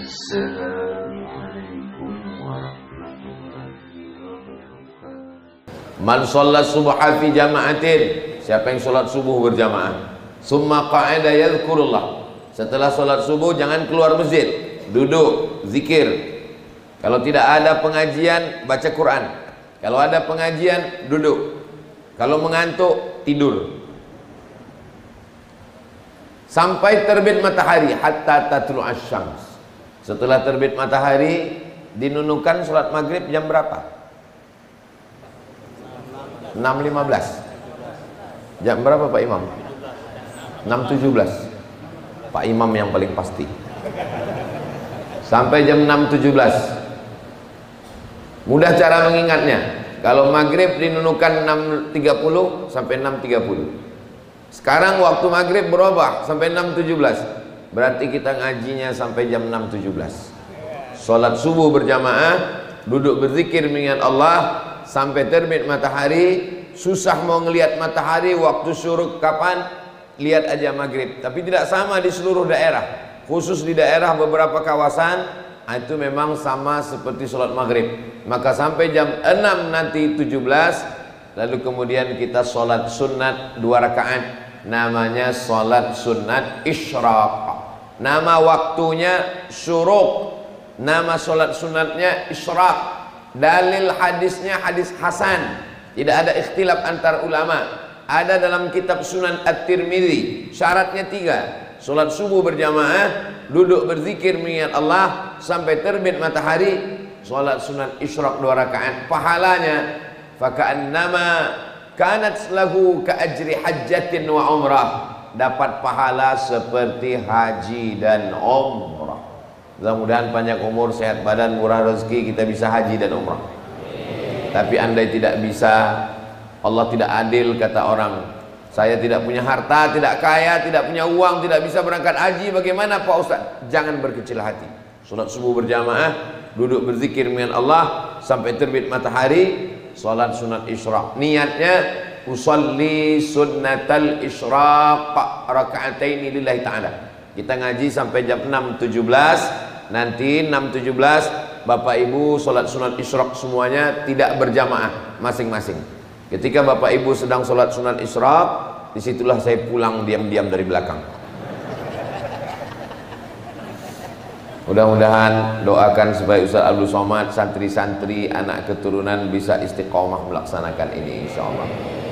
Assalamualaikum warahmatullahi wabarakatuh. Man sholat subha fi jama'atin, siapa yang sholat subuh berjamaah, summa qa'ada yadhkurullah, setelah sholat subuh jangan keluar masjid, duduk zikir. Kalau tidak ada pengajian, baca Quran. Kalau ada pengajian, duduk. Kalau mengantuk, tidur. Sampai terbit matahari, hatta tatlu asyams. Setelah terbit matahari, dinunukan sholat maghrib jam berapa? 6.15. Jam berapa Pak Imam? 6.17. Pak Imam yang paling pasti. Sampai jam 6.17. Mudah cara mengingatnya. Kalau maghrib dinunukan 6.30 sampai 6.30. Sekarang waktu maghrib berubah sampai 6.17. Berarti kita ngajinya sampai jam 6.17. Sholat subuh berjamaah, duduk berzikir mengingat Allah sampai terbit matahari. Susah mau ngelihat matahari waktu syuruk kapan? Lihat aja maghrib. Tapi tidak sama di seluruh daerah. Khusus di daerah beberapa kawasan itu memang sama seperti sholat maghrib. Maka sampai jam 6 nanti 17, lalu kemudian kita sholat sunat 2 rakaat. Namanya sholat sunat isyraq. Nama waktunya syuruk. Nama sholat sunatnya isyraq. Dalil hadisnya hadis hasan. Tidak ada ikhtilaf antar ulama. Ada dalam kitab Sunan At-Tirmidzi. Syaratnya 3. Sholat subuh berjamaah, duduk berzikir mengingat Allah sampai terbit matahari. Sholat sunat isyraq 2 rakaat. Pahalanya faka'annama kanat lahu ka'ajri hajjatin wa umrah. Dapat pahala seperti haji dan umrah. Mudah-mudahan panjang umur, sehat badan, murah rezeki, kita bisa haji dan umrah. Tapi andai tidak bisa, Allah tidak adil, kata orang. Saya tidak punya harta, tidak kaya, tidak punya uang, tidak bisa berangkat haji, bagaimana Pak Ustaz? Jangan berkecil hati. Sholat subuh berjamaah, duduk berzikir dengan Allah sampai terbit matahari. Sholat sunat isyraq. Niatnya usolli sunnatal isyraq raka'ataini lillahi ta'ala. Kita ngaji sampai jam 6.17. Nanti 6.17 Bapak Ibu sholat sunat isyraq semuanya, tidak berjamaah masing-masing. Ketika Bapak Ibu sedang sholat sunat isyraq, disitulah saya pulang diam-diam dari belakang. Mudah-mudahan doakan supaya Ustaz Abdul Somad, santri-santri, anak keturunan bisa istiqomah melaksanakan ini insyaallah.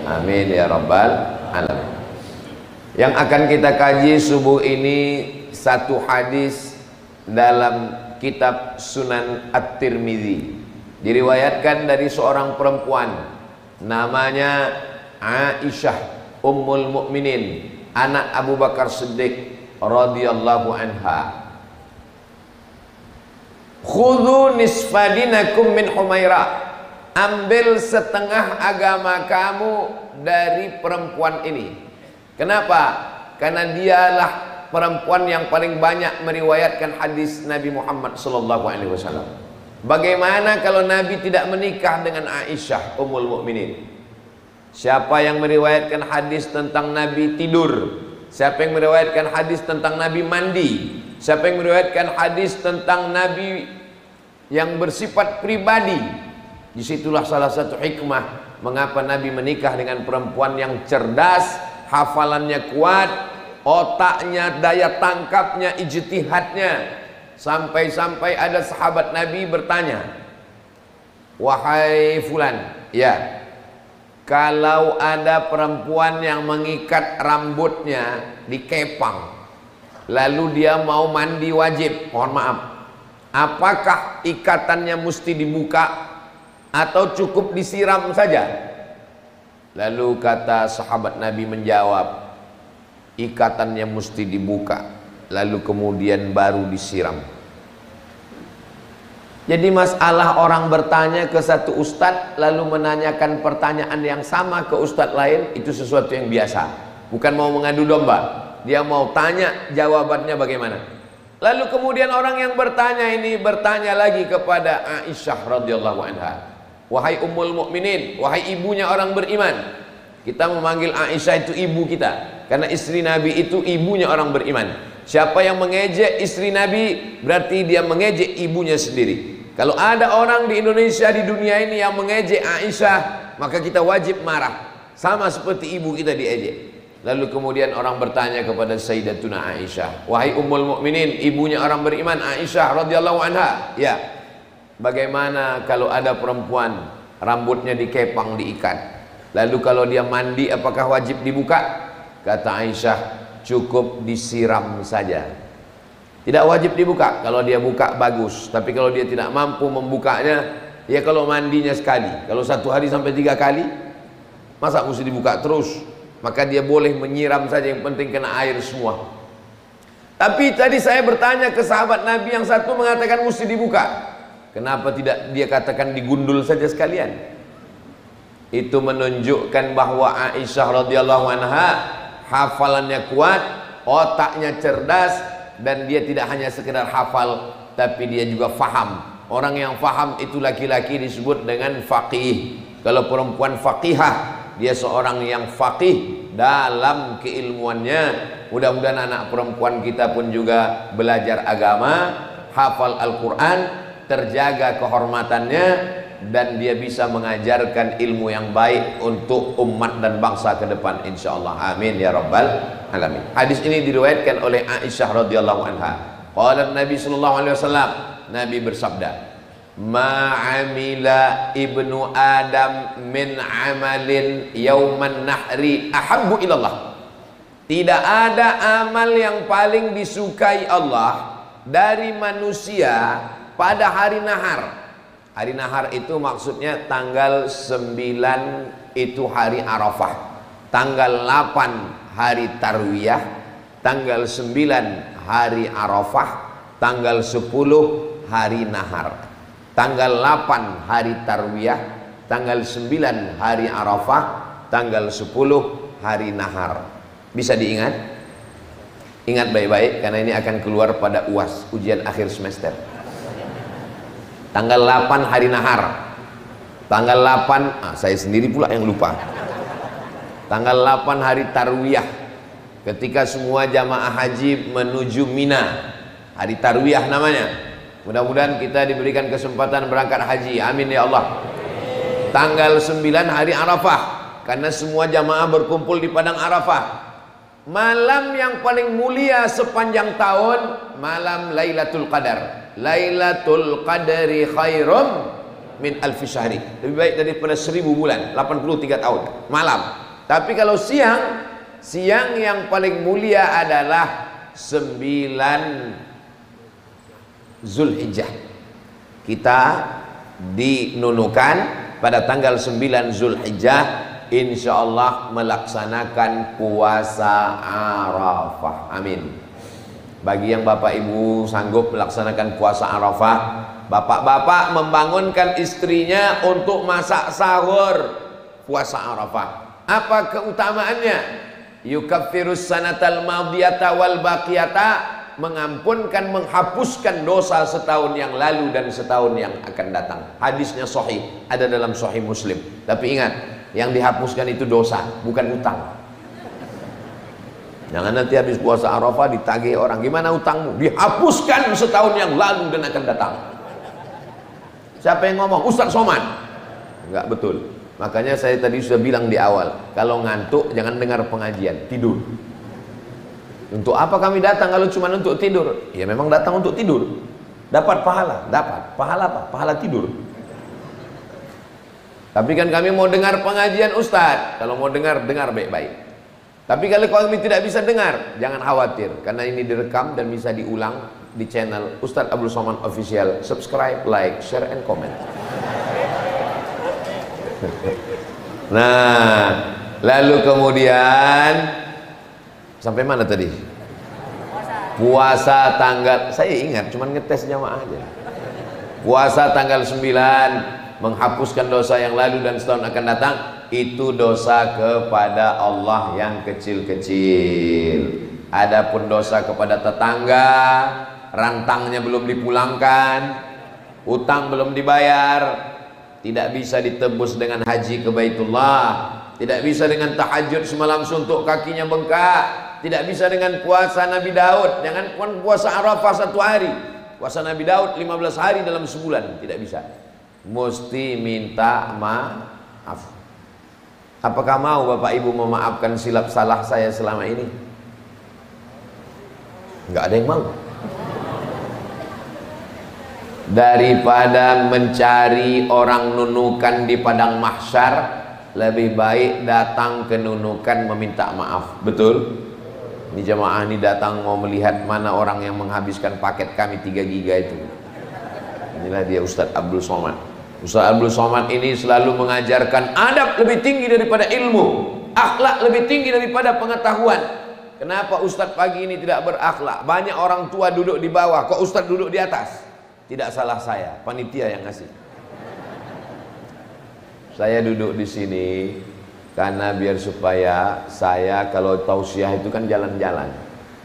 Amin ya rabbal alamin. Yang akan kita kaji subuh ini satu hadis dalam kitab Sunan At-Tirmidzi. Diriwayatkan dari seorang perempuan namanya Aisyah Ummul Mukminin, anak Abu Bakar Siddiq radhiyallahu anha. Khudhu nisfadinakum min Humairah. Ambil setengah agama kamu dari perempuan ini. Kenapa? Karena dialah perempuan yang paling banyak meriwayatkan hadis Nabi Muhammad SAW. Bagaimana kalau Nabi tidak menikah dengan Aisyah Ummul Mukminin? Siapa yang meriwayatkan hadis tentang Nabi tidur? Siapa yang meriwayatkan hadis tentang Nabi mandi? Siapa yang meriwayatkan hadis tentang Nabi yang bersifat pribadi? Disitulah salah satu hikmah mengapa Nabi menikah dengan perempuan yang cerdas, hafalannya kuat, otaknya, daya tangkapnya, ijtihadnya. Sampai-sampai ada sahabat Nabi bertanya, wahai fulan, ya, kalau ada perempuan yang mengikat rambutnya dikepang, lalu dia mau mandi wajib, mohon maaf, apakah ikatannya mesti dibuka atau cukup disiram saja? Lalu kata sahabat Nabi menjawab, ikatannya mesti dibuka, lalu kemudian baru disiram. Jadi masalah orang bertanya ke satu ustadz lalu menanyakan pertanyaan yang sama ke ustadz lain, itu sesuatu yang biasa. Bukan mau mengadu domba. Dia mau tanya jawabannya bagaimana. Lalu kemudian orang yang bertanya ini bertanya lagi kepada Aisyah radhiyallahu anha. Wahai Ummul Mukminin, wahai ibunya orang beriman, Kita memanggil Aisyah itu ibu kita, karena istri Nabi itu ibunya orang beriman. Siapa yang mengejek istri Nabi, berarti dia mengejek ibunya sendiri. Kalau ada orang di Indonesia, di dunia ini yang mengejek Aisyah, maka kita wajib marah, sama seperti ibu kita diejek. Lalu kemudian orang bertanya kepada Sayyidatuna Aisyah, wahai Ummul Mukminin, ibunya orang beriman Aisyah radhiyallahu anha, ya, bagaimana kalau ada perempuan rambutnya dikepang, diikat, lalu kalau dia mandi apakah wajib dibuka? Kata Aisyah, cukup disiram saja, tidak wajib dibuka. Kalau dia buka bagus, tapi kalau dia tidak mampu membukanya, ya kalau mandinya sekali, kalau 1 hari sampai 3 kali, masa mesti dibuka terus? Maka dia boleh menyiram saja, yang penting kena air semua. Tapi tadi saya bertanya ke sahabat Nabi, yang satu mengatakan mesti dibuka, kenapa tidak dia katakan digundul saja sekalian? Itu menunjukkan bahwa Aisyah radhiyallahu anha hafalannya kuat, otaknya cerdas, dan dia tidak hanya sekedar hafal, tapi dia juga faham. Orang yang faham itu laki-laki disebut dengan faqih. Kalau perempuan faqihah, dia seorang yang faqih dalam keilmuannya. Mudah-mudahan anak perempuan kita pun juga belajar agama, hafal Al-Quran, terjaga kehormatannya, dan dia bisa mengajarkan ilmu yang baik untuk umat dan bangsa ke depan, insyaallah. Amin ya rabbal alamin. Hadis ini diriwayatkan oleh Aisyah radhiyallahu anha. Qala Nabi sallallahu alaihi wasallam, Nabi bersabda, ma'amila ibnu Adam min amalin yauman nahri ahabbu ilallah. Tidak ada amal yang paling disukai Allah dari manusia pada hari nahar. Hari nahar itu maksudnya tanggal 9 itu hari Arafah, tanggal 8 hari Tarwiyah, tanggal 9 hari Arafah, tanggal 10 hari nahar. Tanggal 8 hari Tarwiyah, tanggal 9 hari Arafah, tanggal 10 hari Nahar. Bisa diingat? Ingat baik-baik, karena ini akan keluar pada UAS, ujian akhir semester. Tanggal 8 hari Nahar, tanggal 8, saya sendiri pula yang lupa. Tanggal 8 hari Tarwiyah, ketika semua jamaah haji menuju Mina, hari Tarwiyah namanya. Mudah-mudahan kita diberikan kesempatan berangkat haji, amin ya Allah. Tanggal 9 hari Arafah, karena semua jamaah berkumpul di padang Arafah. Malam yang paling mulia sepanjang tahun, malam Lailatul Qadar. Lailatul Qadari khairum min alfi syahri, lebih baik daripada 1000 bulan, 83 tahun malam. Tapi kalau siang, siang yang paling mulia adalah 9 Zulhijjah. Kita dinunukan pada tanggal 9 Zulhijjah, insya Allah melaksanakan puasa Arafah. Amin. Bagi yang bapak ibu sanggup melaksanakan puasa Arafah, bapak-bapak membangunkan istrinya untuk masak sahur puasa Arafah. Apa keutamaannya? Yukaffirus sanatal madiyata wal baqiyata, mengampunkan, menghapuskan dosa setahun yang lalu dan setahun yang akan datang. Hadisnya sahih, ada dalam sahih Muslim. Tapi ingat, yang dihapuskan itu dosa, bukan utang. Jangan nanti habis puasa Arafah ditagih orang, gimana utangmu? Dihapuskan setahun yang lalu dan akan datang. Siapa yang ngomong? Ustaz Somad? Enggak betul. Makanya saya tadi sudah bilang di awal, kalau ngantuk jangan dengar pengajian, tidur. Untuk apa kami datang kalau cuma untuk tidur? Ya memang datang untuk tidur. Dapat pahala, dapat. Pahala apa? Pahala tidur. Tapi kan kami mau dengar pengajian Ustadz. Kalau mau dengar, dengar baik-baik. Tapi kalau kami tidak bisa dengar, jangan khawatir, karena ini direkam dan bisa diulang di channel Ustadz Abdul Somad Official. Subscribe, like, share, and comment. Nah, lalu kemudian sampai mana tadi? Puasa tanggal, saya ingat, cuman ngetes jamaah aja. Puasa tanggal 9, menghapuskan dosa yang lalu dan setahun akan datang. Itu dosa kepada Allah yang kecil-kecil. Adapun dosa kepada tetangga, rantangnya belum dipulangkan, utang belum dibayar, tidak bisa ditebus dengan haji ke Baitullah, tidak bisa dengan tahajud semalam suntuk kakinya bengkak, tidak bisa dengan puasa Nabi Daud. Jangan puasa Arafah 1 hari, puasa Nabi Daud 15 hari dalam sebulan, tidak bisa. Mesti minta maaf. Apakah mau Bapak Ibu memaafkan silap salah saya selama ini? Enggak ada yang mau. Daripada mencari orang nunukan di padang mahsyar, lebih baik datang ke nunukan meminta maaf. Betul? Ini jemaah ini datang mau melihat mana orang yang menghabiskan paket kami 3 giga itu. Inilah dia Ustadz Abdul Somad. Ustadz Abdul Somad ini selalu mengajarkan adab lebih tinggi daripada ilmu, akhlak lebih tinggi daripada pengetahuan. Kenapa Ustadz pagi ini tidak berakhlak? Banyak orang tua duduk di bawah, kok Ustadz duduk di atas? Tidak salah saya, panitia yang ngasih. Saya duduk di sini karena biar supaya saya kalau tausiah itu kan jalan-jalan.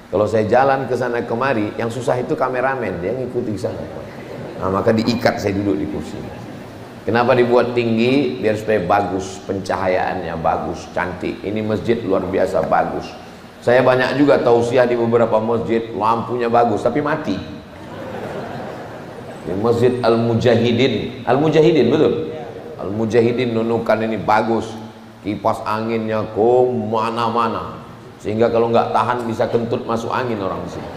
Kalau saya jalan ke sana kemari, yang susah itu kameramen, dia ngikuti sana. Nah, maka diikat saya duduk di kursi. Kenapa dibuat tinggi? Biar supaya bagus, pencahayaannya bagus, cantik. Ini masjid luar biasa bagus. Saya banyak juga tausiah di beberapa masjid, lampunya bagus tapi mati. Di Masjid Al-Mujahidin, Al-Mujahidin betul? Al-Mujahidin nunukan ini bagus, kipas anginnya kemana-mana, sehingga kalau nggak tahan bisa kentut masuk angin orang di sini.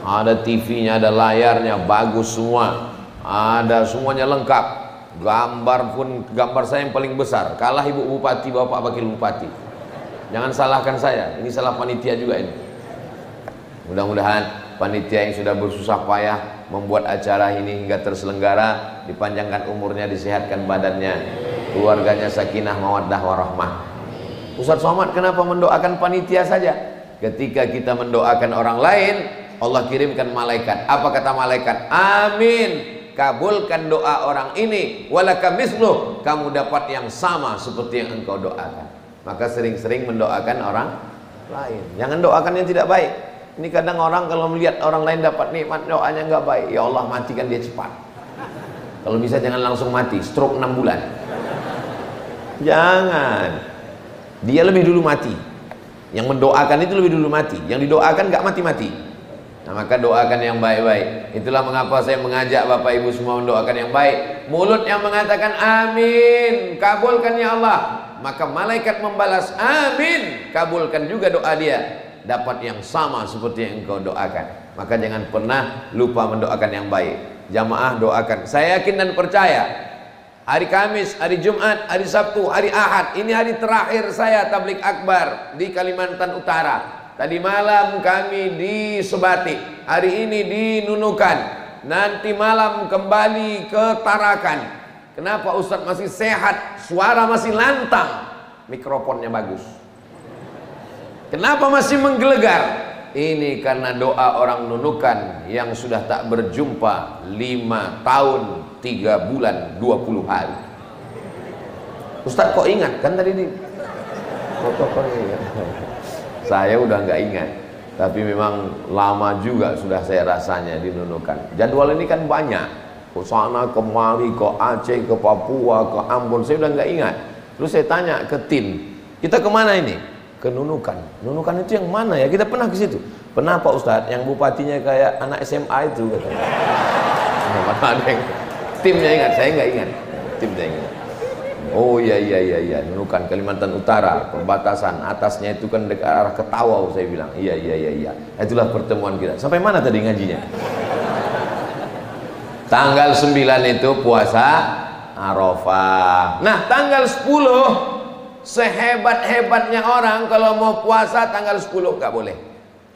Ada TV-nya, ada layarnya, bagus semua, ada semuanya lengkap. Gambar pun, gambar saya yang paling besar, kalah Ibu Bupati, Bapak Wakil Bupati. Jangan salahkan saya, ini salah panitia juga ini. Mudah-mudahan panitia yang sudah bersusah payah membuat acara ini hingga terselenggara, dipanjangkan umurnya, disehatkan badannya, keluarganya sakinah mawaddah warahmah. Ustadz Somad kenapa mendoakan panitia saja? Ketika kita mendoakan orang lain, Allah kirimkan malaikat. Apa kata malaikat? Amin, kabulkan doa orang ini, walaka misluh, kamu dapat yang sama seperti yang engkau doakan. Maka sering-sering mendoakan orang lain, jangan doakan yang tidak baik. Ini kadang orang kalau melihat orang lain dapat nikmat, doanya nggak baik. Ya Allah, matikan dia cepat. Kalau bisa jangan langsung mati, stroke 6 bulan. Jangan. Dia lebih dulu mati. Yang mendoakan itu lebih dulu mati. Yang didoakan nggak mati-mati. Nah, maka doakan yang baik-baik. Itulah mengapa saya mengajak Bapak Ibu semua mendoakan yang baik. Mulut yang mengatakan amin, kabulkan ya Allah. Maka malaikat membalas amin, kabulkan juga doa dia. Dapat yang sama seperti yang engkau doakan. Maka jangan pernah lupa mendoakan yang baik. Jamaah doakan. Saya yakin dan percaya, hari Kamis, hari Jumat, hari Sabtu, hari Ahad, ini hari terakhir saya tabligh akbar di Kalimantan Utara. Tadi malam kami di Sebatik, hari ini di Nunukan, nanti malam kembali ke Tarakan. Kenapa Ustadz masih sehat, suara masih lantang, mikrofonnya bagus? Kenapa masih menggelegar? Ini karena doa orang Nunukan yang sudah tak berjumpa 5 tahun 3 bulan 20 hari. Ustadz kok ingat? Kan tadi di saya udah nggak ingat, tapi memang lama juga sudah saya rasanya di Nunukan. Jadwal ini kan banyak, ke sana kemari, ke Aceh, ke Papua, ke Ambon, saya udah nggak ingat. Terus saya tanya ke tim, kita kemana ini? Ke Nunukan. Nunukan itu yang mana ya? Kita pernah ke situ. Pernah Pak Ustadz, yang bupatinya kayak anak SMA itu katanya. Mana ada yang timnya ingat, saya nggak ingat. Timnya ingat. Oh iya, Nunukan Kalimantan Utara, perbatasan, atasnya itu kan dekat arah ke Tawau, saya bilang. Iya. Itulah pertemuan kita. Sampai mana tadi ngajinya? Tanggal 9 itu puasa Arafah. Nah, tanggal 10 sehebat-hebatnya orang kalau mau puasa tanggal 10 nggak boleh.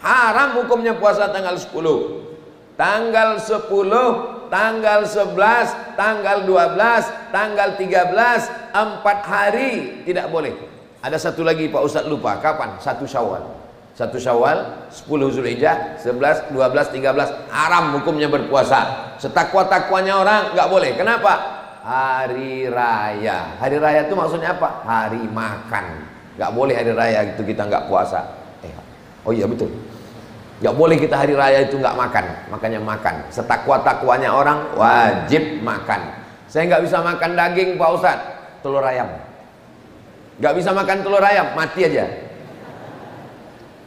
Haram hukumnya puasa tanggal 10. Tanggal 10, tanggal 11, tanggal 12, tanggal 13, 4 hari tidak boleh. Ada satu lagi Pak Ustadz lupa, kapan? 1 Syawal. 1 Syawal, 10 Zulhijjah, 11, 12, 13 haram hukumnya berpuasa. Setakwa-takwanya orang nggak boleh. Kenapa? Hari raya. Hari raya itu maksudnya apa? Hari makan. Nggak boleh hari raya itu kita nggak puasa. Oh iya betul. Nggak boleh kita hari raya itu nggak makan. Makanya makan. Setakwa-takwanya orang wajib makan. Saya nggak bisa makan daging Pak Ustadz. Telur ayam. Nggak bisa makan telur ayam, mati aja.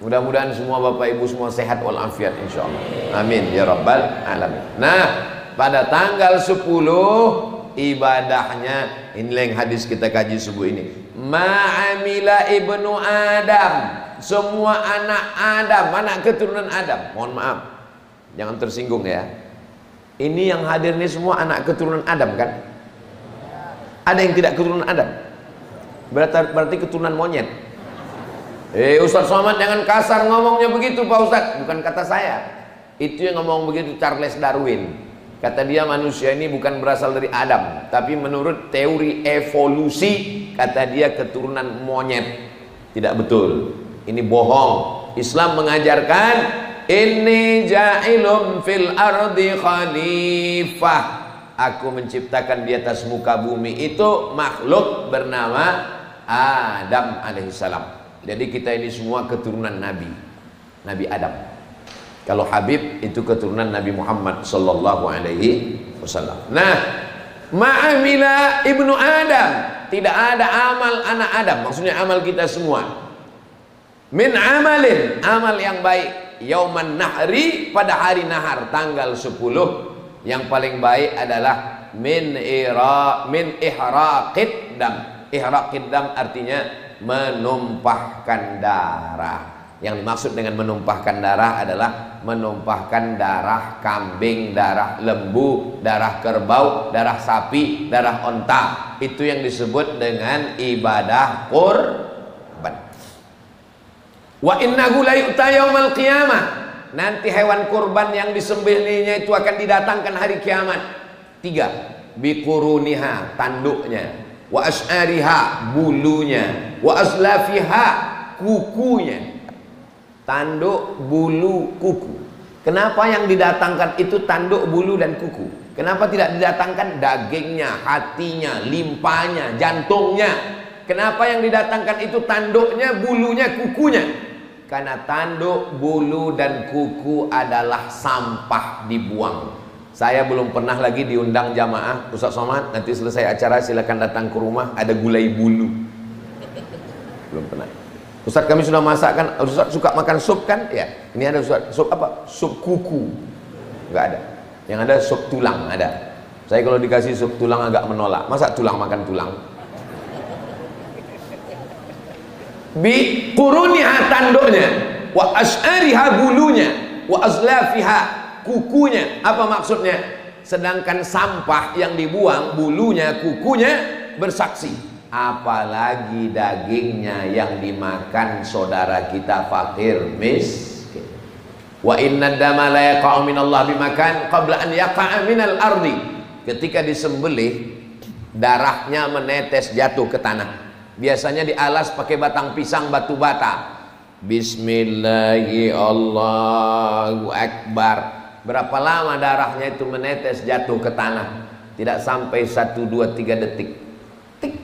Mudah-mudahan semua bapak ibu semua sehat walafiat insyaallah. Amin ya rabbal alamin. Nah, pada tanggal 10 ibadahnya, inilah yang hadis kita kaji subuh ini. Ma'amila ibnu Adam, semua anak Adam, anak keturunan Adam. Mohon maaf, jangan tersinggung ya. Ini yang hadir ini semua anak keturunan Adam kan? Ada yang tidak keturunan Adam? Berarti keturunan monyet. Ustaz Somad jangan kasar ngomongnya begitu Pak Ustaz. Bukan kata saya. Itu yang ngomong begitu Charles Darwin. Kata dia manusia ini bukan berasal dari Adam, tapi menurut teori evolusi kata dia keturunan monyet. Tidak betul. Ini bohong. Islam mengajarkan inni ja'ilun fil ardi khalifah. Aku menciptakan di atas muka bumi itu makhluk bernama Adam alaihissalam. Jadi kita ini semua keturunan Nabi Adam. Kalau Habib itu keturunan Nabi Muhammad sallallahu alaihi wasallam. Nah, ma'amila ibnu Adam, tidak ada amal anak Adam, maksudnya amal kita semua. Min amalin, amal yang baik. Yauman nahri, pada hari nahar tanggal 10 yang paling baik adalah min ihraqid dam. Ihraqid dam artinya menumpahkan darah. Yang dimaksud dengan menumpahkan darah adalah menumpahkan darah kambing, darah lembu, darah kerbau, darah sapi, darah onta. Itu yang disebut dengan ibadah kurban. Wa innahu la yu'ta yaumal qiyamah. Nanti hewan kurban yang disembelihnya itu akan didatangkan hari kiamat. 3. Biquruniha, tanduknya. Wa as'ariha, bulunya. Wa aslafiha, kukunya. Tanduk, bulu, kuku. Kenapa yang didatangkan itu tanduk, bulu dan kuku? Kenapa tidak didatangkan dagingnya, hatinya, limpanya, jantungnya? Kenapa yang didatangkan itu tanduknya, bulunya, kukunya? Karena tanduk, bulu, dan kuku adalah sampah dibuang. Saya belum pernah lagi diundang jamaah, Ustaz Somad, nanti selesai acara silakan datang ke rumah, ada gulai bulu. Belum pernah. Ustaz kami sudah masakkan, Ustaz suka makan sup kan? Ya, ini ada Ustaz, sup apa? Sup kuku. Enggak ada. Yang ada sup tulang ada. Saya kalau dikasih sup tulang agak menolak. Masa tulang makan tulang? Bi quruniha, tanduknya, wa as'ariha, bulunya, wa azlafiha, kukunya. Apa maksudnya? Sedangkan sampah yang dibuang, bulunya, kukunya bersaksi. Apalagi dagingnya yang dimakan saudara kita fakir miskin. Wa inna dama la yaqa'u minallah bimakan qabla an yaqa'a minal ardi. Ketika disembelih, darahnya menetes jatuh ke tanah. Biasanya dialas pakai batang pisang batu bata. Bismillahi Allahu Akbar. Berapa lama darahnya itu menetes jatuh ke tanah? Tidak sampai 1, 2, 3 detik. Tik,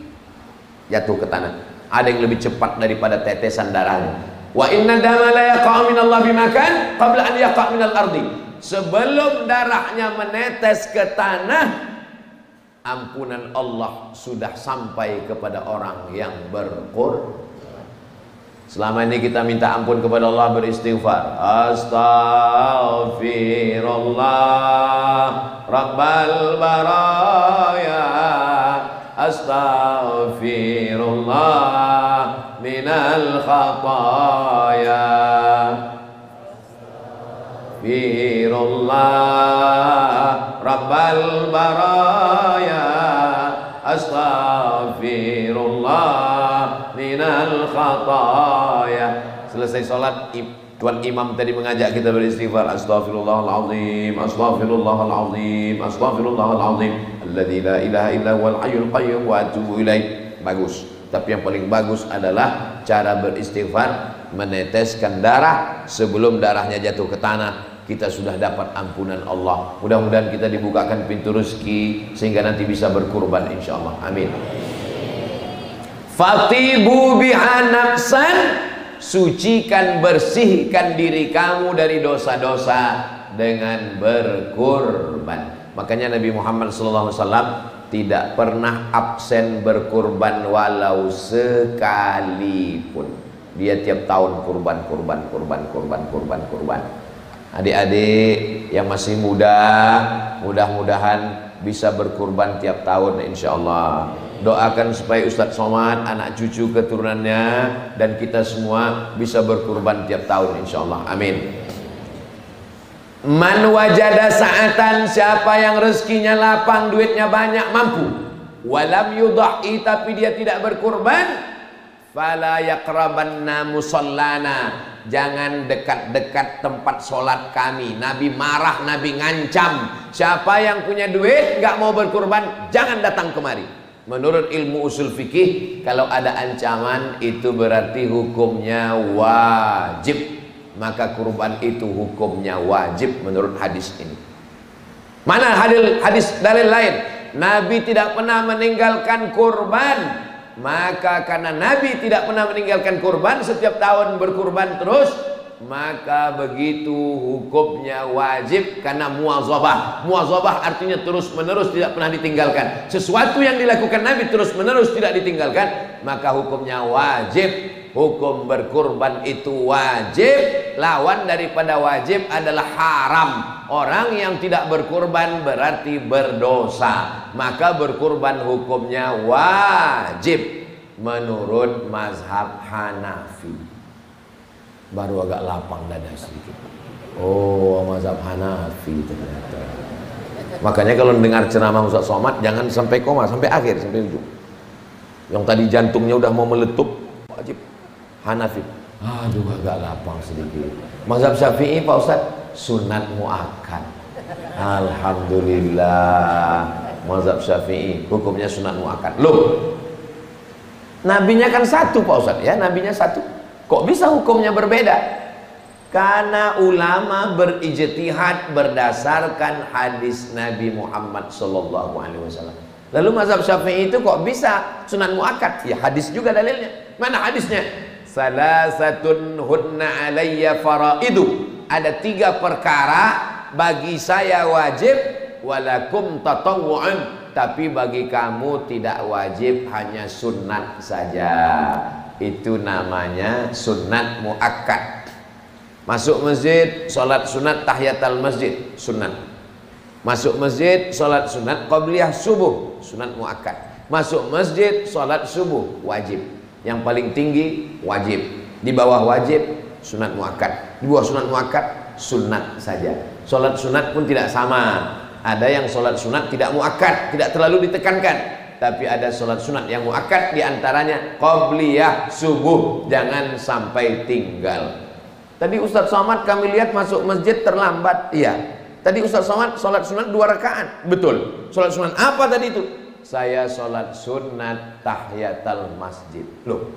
jatuh ke tanah. Ada yang lebih cepat daripada tetesan darahnya. Wa inna dama la yaqa'u minallahi bimakan qabla an yaqa' minal ardi. Sebelum darahnya menetes ke tanah, ampunan Allah sudah sampai kepada orang yang berkorban. Selama ini kita minta ampun kepada Allah, beristighfar. Astaghfirullah Rabbal baraya. Astaghfirullah minal khataya. Astaghfirullah Rabbal baraya. Astaghfirullah minal khataya. Selesai sholat, Tuan Imam tadi mengajak kita beristighfar. Astaghfirullahaladzim, astaghfirullahaladzim, astaghfirullahaladzim, alladzi la ilaha illa huwal hayyul qayyum wa atubu ilaih. Bagus. Tapi yang paling bagus adalah cara beristighfar, meneteskan darah sebelum darahnya jatuh ke tanah. Kita sudah dapat ampunan Allah. Mudah-mudahan kita dibukakan pintu rezeki sehingga nanti bisa berkurban insyaallah. Amin. Fatibu biha nafsan, sucikan, bersihkan diri kamu dari dosa-dosa dengan berkurban. Makanya Nabi Muhammad SAW tidak pernah absen berkurban walau sekalipun. Dia tiap tahun kurban. Adik-adik yang masih muda, mudah-mudahan bisa berkurban tiap tahun insyaallah. Doakan supaya Ustadz Somad, anak cucu keturunannya, dan kita semua bisa berkurban tiap tahun insyaallah. Amin. Man wajada sa'atan, siapa yang rezekinya lapang, duitnya banyak, mampu, walam yudha'i, tapi dia tidak berkurban, fala yaqrabanna musallana, jangan dekat-dekat tempat sholat kami. Nabi marah, Nabi ngancam, siapa yang punya duit nggak mau berkurban, jangan datang kemari. Menurut ilmu usul fikih, kalau ada ancaman itu berarti hukumnya wajib, maka kurban itu hukumnya wajib menurut hadis ini. Mana hadis dalil lain? Nabi tidak pernah meninggalkan kurban, maka karena Nabi tidak pernah meninggalkan kurban, setiap tahun berkurban terus, maka begitu hukumnya wajib karena muwazabah. Muwazabah artinya terus menerus, tidak pernah ditinggalkan. Sesuatu yang dilakukan Nabi terus menerus tidak ditinggalkan, maka hukumnya wajib. Hukum berkurban itu wajib, lawan daripada wajib adalah haram. Orang yang tidak berkurban berarti berdosa, maka berkurban hukumnya wajib menurut mazhab Hanafi. Baru agak lapang dada sedikit. Oh, mazhab Hanafi ternyata. Makanya kalau dengar ceramah Ustaz Somad jangan sampai koma, sampai akhir, sampai ujung. Yang tadi jantungnya udah mau meletup, wajib Hanafi. Aduh, agak lapang sedikit. Mazhab Syafi'i Pak Ustaz, sunat muakkad. Alhamdulillah. Mazhab Syafi'i hukumnya sunat muakkad. Loh, nabinya kan satu Pak Ustaz ya, nabinya satu. Kok bisa hukumnya berbeda? Karena ulama berijtihad berdasarkan hadis Nabi Muhammad SAW. Lalu mazhab Syafi'i itu kok bisa sunat muakkad? Ya hadis juga dalilnya. Mana hadisnya? Salasatun hunna alayya faraidu. Ada 3 perkara bagi saya wajib, walakum tatawwu'un, tapi bagi kamu tidak wajib, hanya sunat saja. Itu namanya sunat muakkad. Masuk masjid, sholat sunat tahiyatul masjid, sunat. Masuk masjid, sholat sunat qabliyah subuh, sunat muakkad. Masuk masjid, sholat subuh, wajib. Yang paling tinggi wajib, di bawah wajib sunat muakkad, di bawah sunat muakkad sunat saja. Sholat sunat pun tidak sama. Ada yang sholat sunat tidak muakkad, tidak terlalu ditekankan, tapi ada sholat sunat yang muakkad, diantaranya qabliyah subuh, jangan sampai tinggal. Tadi Ustadz Somad kami lihat masuk masjid terlambat. Iya, tadi Ustadz Somad sholat sunat 2 rakaat, betul. Sholat sunat apa tadi itu? Saya sholat sunat tahiyatul masjid. Loh,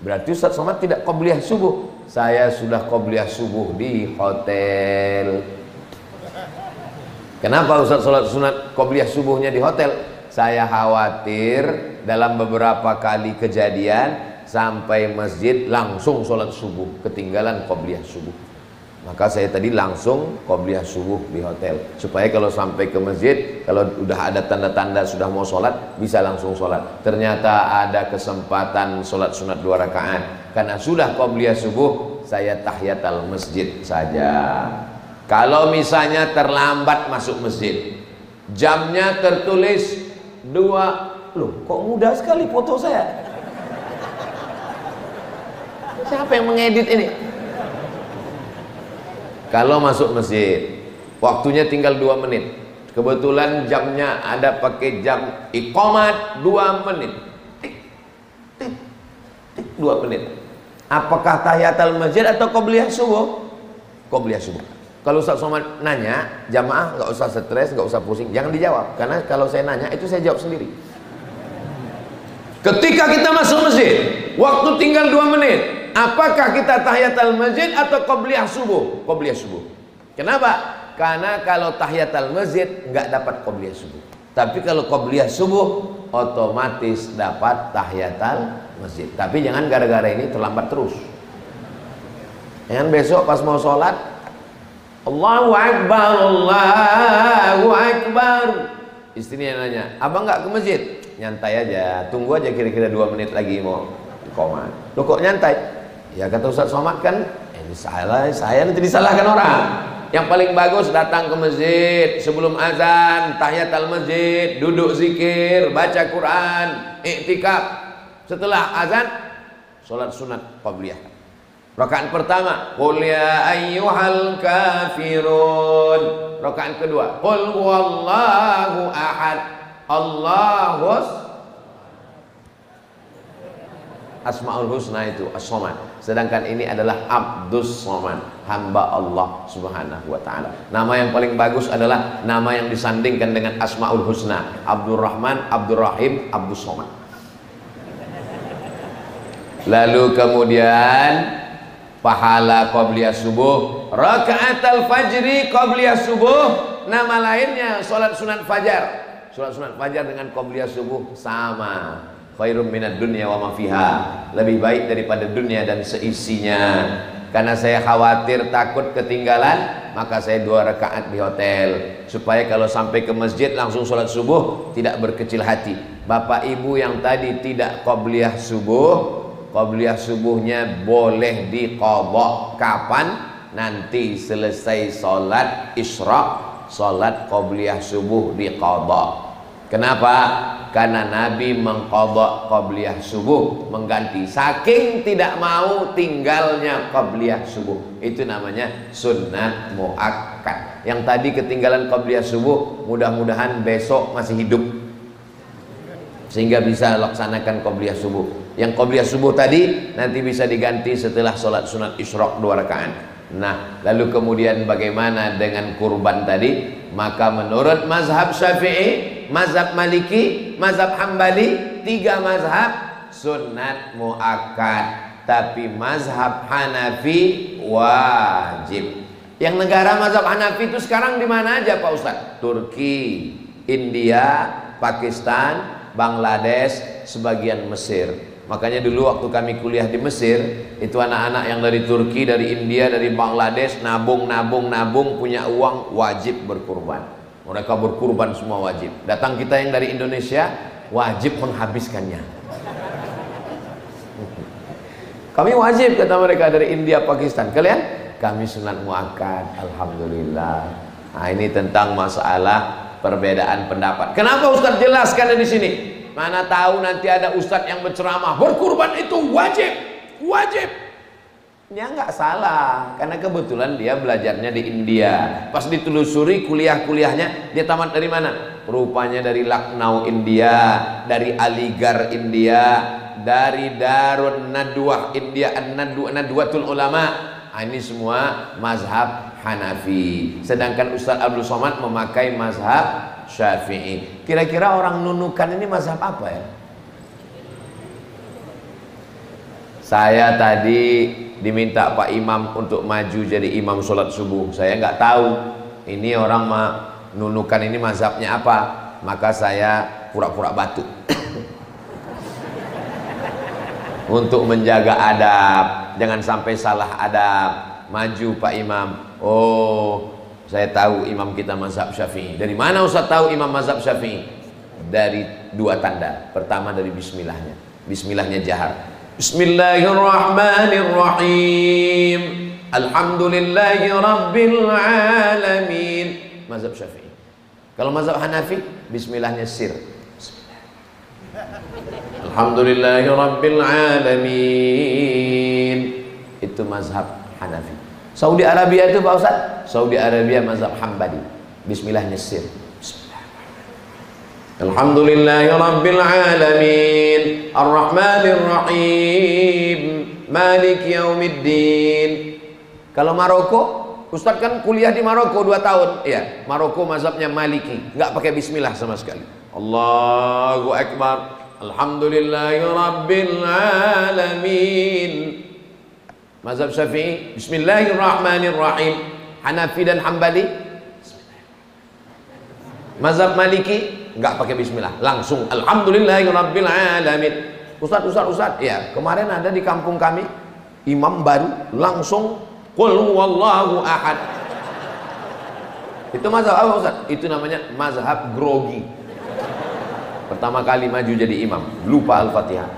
berarti Ustadz Somad tidak qabliyah subuh. Saya sudah qabliyah subuh di hotel. Kenapa Ustadz sholat sunat qabliyah subuhnya di hotel? Saya khawatir dalam beberapa kali kejadian sampai masjid langsung sholat subuh, ketinggalan qabliyah subuh. Maka saya tadi langsung qabliyah subuh di hotel, supaya kalau sampai ke masjid, kalau udah ada tanda-tanda sudah mau sholat, bisa langsung sholat. Ternyata ada kesempatan sholat sunat 2 rakaat. Karena sudah qabliyah subuh, saya tahiyatul masjid saja. Kalau misalnya terlambat masuk masjid, jamnya tertulis 2, loh kok mudah sekali foto saya. Siapa yang mengedit ini? Kalau masuk masjid, waktunya tinggal 2 menit. Kebetulan jamnya ada pakai jam iqamat 2 menit. Tik, tik, tik, 2 menit. Apakah tahiyatul masjid atau qabliyah subuh? Qabliyah subuh. Kalau Ustaz Somad nanya, jamaah nggak usah stres, nggak usah pusing, jangan dijawab. Karena kalau saya nanya itu saya jawab sendiri. Ketika kita masuk masjid, waktu tinggal 2 menit. Apakah kita tahiyatul masjid atau qabliyah subuh? Qabliyah subuh. Kenapa? Karena kalau tahiyatul masjid nggak dapat qabliyah subuh. Tapi kalau qabliyah subuh otomatis dapat tahiyatul masjid. Tapi jangan gara-gara ini terlambat terus. Jangan besok pas mau sholat, Allahu Akbar, Allahu Akbar. Istrinya nanya, abang nggak ke masjid? Nyantai aja, tunggu aja kira-kira 2 menit lagi mau koma. Lo kok nyantai? Ya kata Ustaz Somad kan, ini saya nanti disalahkan orang. Yang paling bagus datang ke masjid sebelum azan, tahiyat al masjid, duduk zikir, baca Quran, iktikaf. Setelah azan, sholat sunat qabliyah. Rakaat pertama, qul ya ayyuhal kafirun. Rakaat kedua, qul huwallahu ahad. Allahus Asmaul Husna itu As-Somad. Sedangkan ini adalah Abdus Somad, hamba Allah Subhanahu wa taala. Nama yang paling bagus adalah nama yang disandingkan dengan Asmaul Husna, Abdul Rahman, Abdul Rahim, Abdus Somad. Lalu kemudian pahala qabliyah subuh, rakaat al-fajri qabliyah subuh, nama lainnya salat sunat fajar. Salat sunat fajar dengan qabliyah subuh sama. Khairum minad dunya wa ma fiha. Lebih baik daripada dunia dan seisinya. Karena saya khawatir takut ketinggalan, maka saya 2 rakaat di hotel supaya kalau sampai ke masjid langsung salat subuh tidak berkecil hati. Bapak Ibu yang tadi tidak qabliyah subuh, qabliyah subuhnya boleh diqadha kapan? Nanti selesai salat Isra, salat qabliyah subuh diqadha. Kenapa? Karena Nabi mengqadha qabliyah subuh, mengganti, saking tidak mau tinggalnya qabliyah subuh. Itu namanya sunnat muakkad. Yang tadi ketinggalan qabliyah subuh, mudah-mudahan besok masih hidup sehingga bisa laksanakan qabliyah subuh. Yang qabliyah subuh tadi nanti bisa diganti setelah sholat sunat isyraq 2 rakaat. Nah, lalu kemudian bagaimana dengan kurban tadi? Maka menurut mazhab Syafi'i, mazhab Maliki, mazhab Hambali, 3 mazhab sunat muakkad. Tapi mazhab Hanafi wajib. Yang negara mazhab Hanafi itu sekarang di mana aja Pak Ustadz? Turki, India, Pakistan, Bangladesh, sebagian Mesir. Makanya dulu waktu kami kuliah di Mesir, itu anak-anak yang dari Turki, dari India, dari Bangladesh nabung punya uang, wajib berkurban. Mereka berkurban semua wajib. Datang kita yang dari Indonesia, wajib menghabiskannya. Kami wajib, kata mereka dari India, Pakistan. Kalian? Kami sunat muakkad, alhamdulillah. Nah, ini tentang masalah perbedaan pendapat. Kenapa Ustaz jelaskan di sini? Mana tahu nanti ada ustadz yang berceramah berkurban itu wajib. Dia nggak salah, karena kebetulan dia belajarnya di India. Pas ditelusuri kuliahnya, dia tamat dari mana? Rupanya dari Lucknow India, dari Aligarh India, dari Darun Nadwah India, Nadwatul Ulama. Nah, ini semua mazhab Hanafi. Sedangkan Ustadz Abdul Somad memakai mazhab Syafi'i. Kira-kira orang Nunukan ini mazhab apa ya? Saya tadi diminta Pak Imam untuk maju jadi imam sholat subuh. Saya nggak tahu ini orang Nunukan ini mazhabnya apa. Maka saya pura-pura batuk untuk menjaga adab, jangan sampai salah adab. Maju Pak Imam. Oh, saya tahu imam kita mazhab Syafi'i. Dari mana Ustaz tahu imam mazhab Syafi'i? Dari 2 tanda. Pertama dari bismillahnya. Bismillahnya jahar. Bismillahirrahmanirrahim. Alhamdulillahi rabbil alamin. Mazhab Syafi'i. Kalau mazhab Hanafi, bismillahnya sir. Alhamdulillahi rabbil alamin. Itu mazhab Hanafi. Saudi Arabia itu Pak Ustaz? Saudi Arabia mazhab Hambali. Bismillahnya sir. Alhamdulillahi rabbil alamin. Ar-Rahmanir Rahim. Maliki yaumiddin. Kalau Maroko, Ustaz kan kuliah di Maroko 2 tahun. Iya, Maroko mazhabnya Maliki, enggak pakai bismillah sama sekali. Allahu Akbar. Alhamdulillahi rabbil alamin. Mazhab Syafi'i bismillahirrahmanirrahim. Hanafi dan Hambali mazhab Maliki enggak pakai bismillah, langsung alhamdulillahirabbil alamin. Ustaz, ya, kemarin ada di kampung kami imam baru langsung qul huwallahu ahad. Itu mazhab apa Ustaz? Itu namanya mazhab grogi. pertama kali maju jadi imam, lupa Al-Fatihah,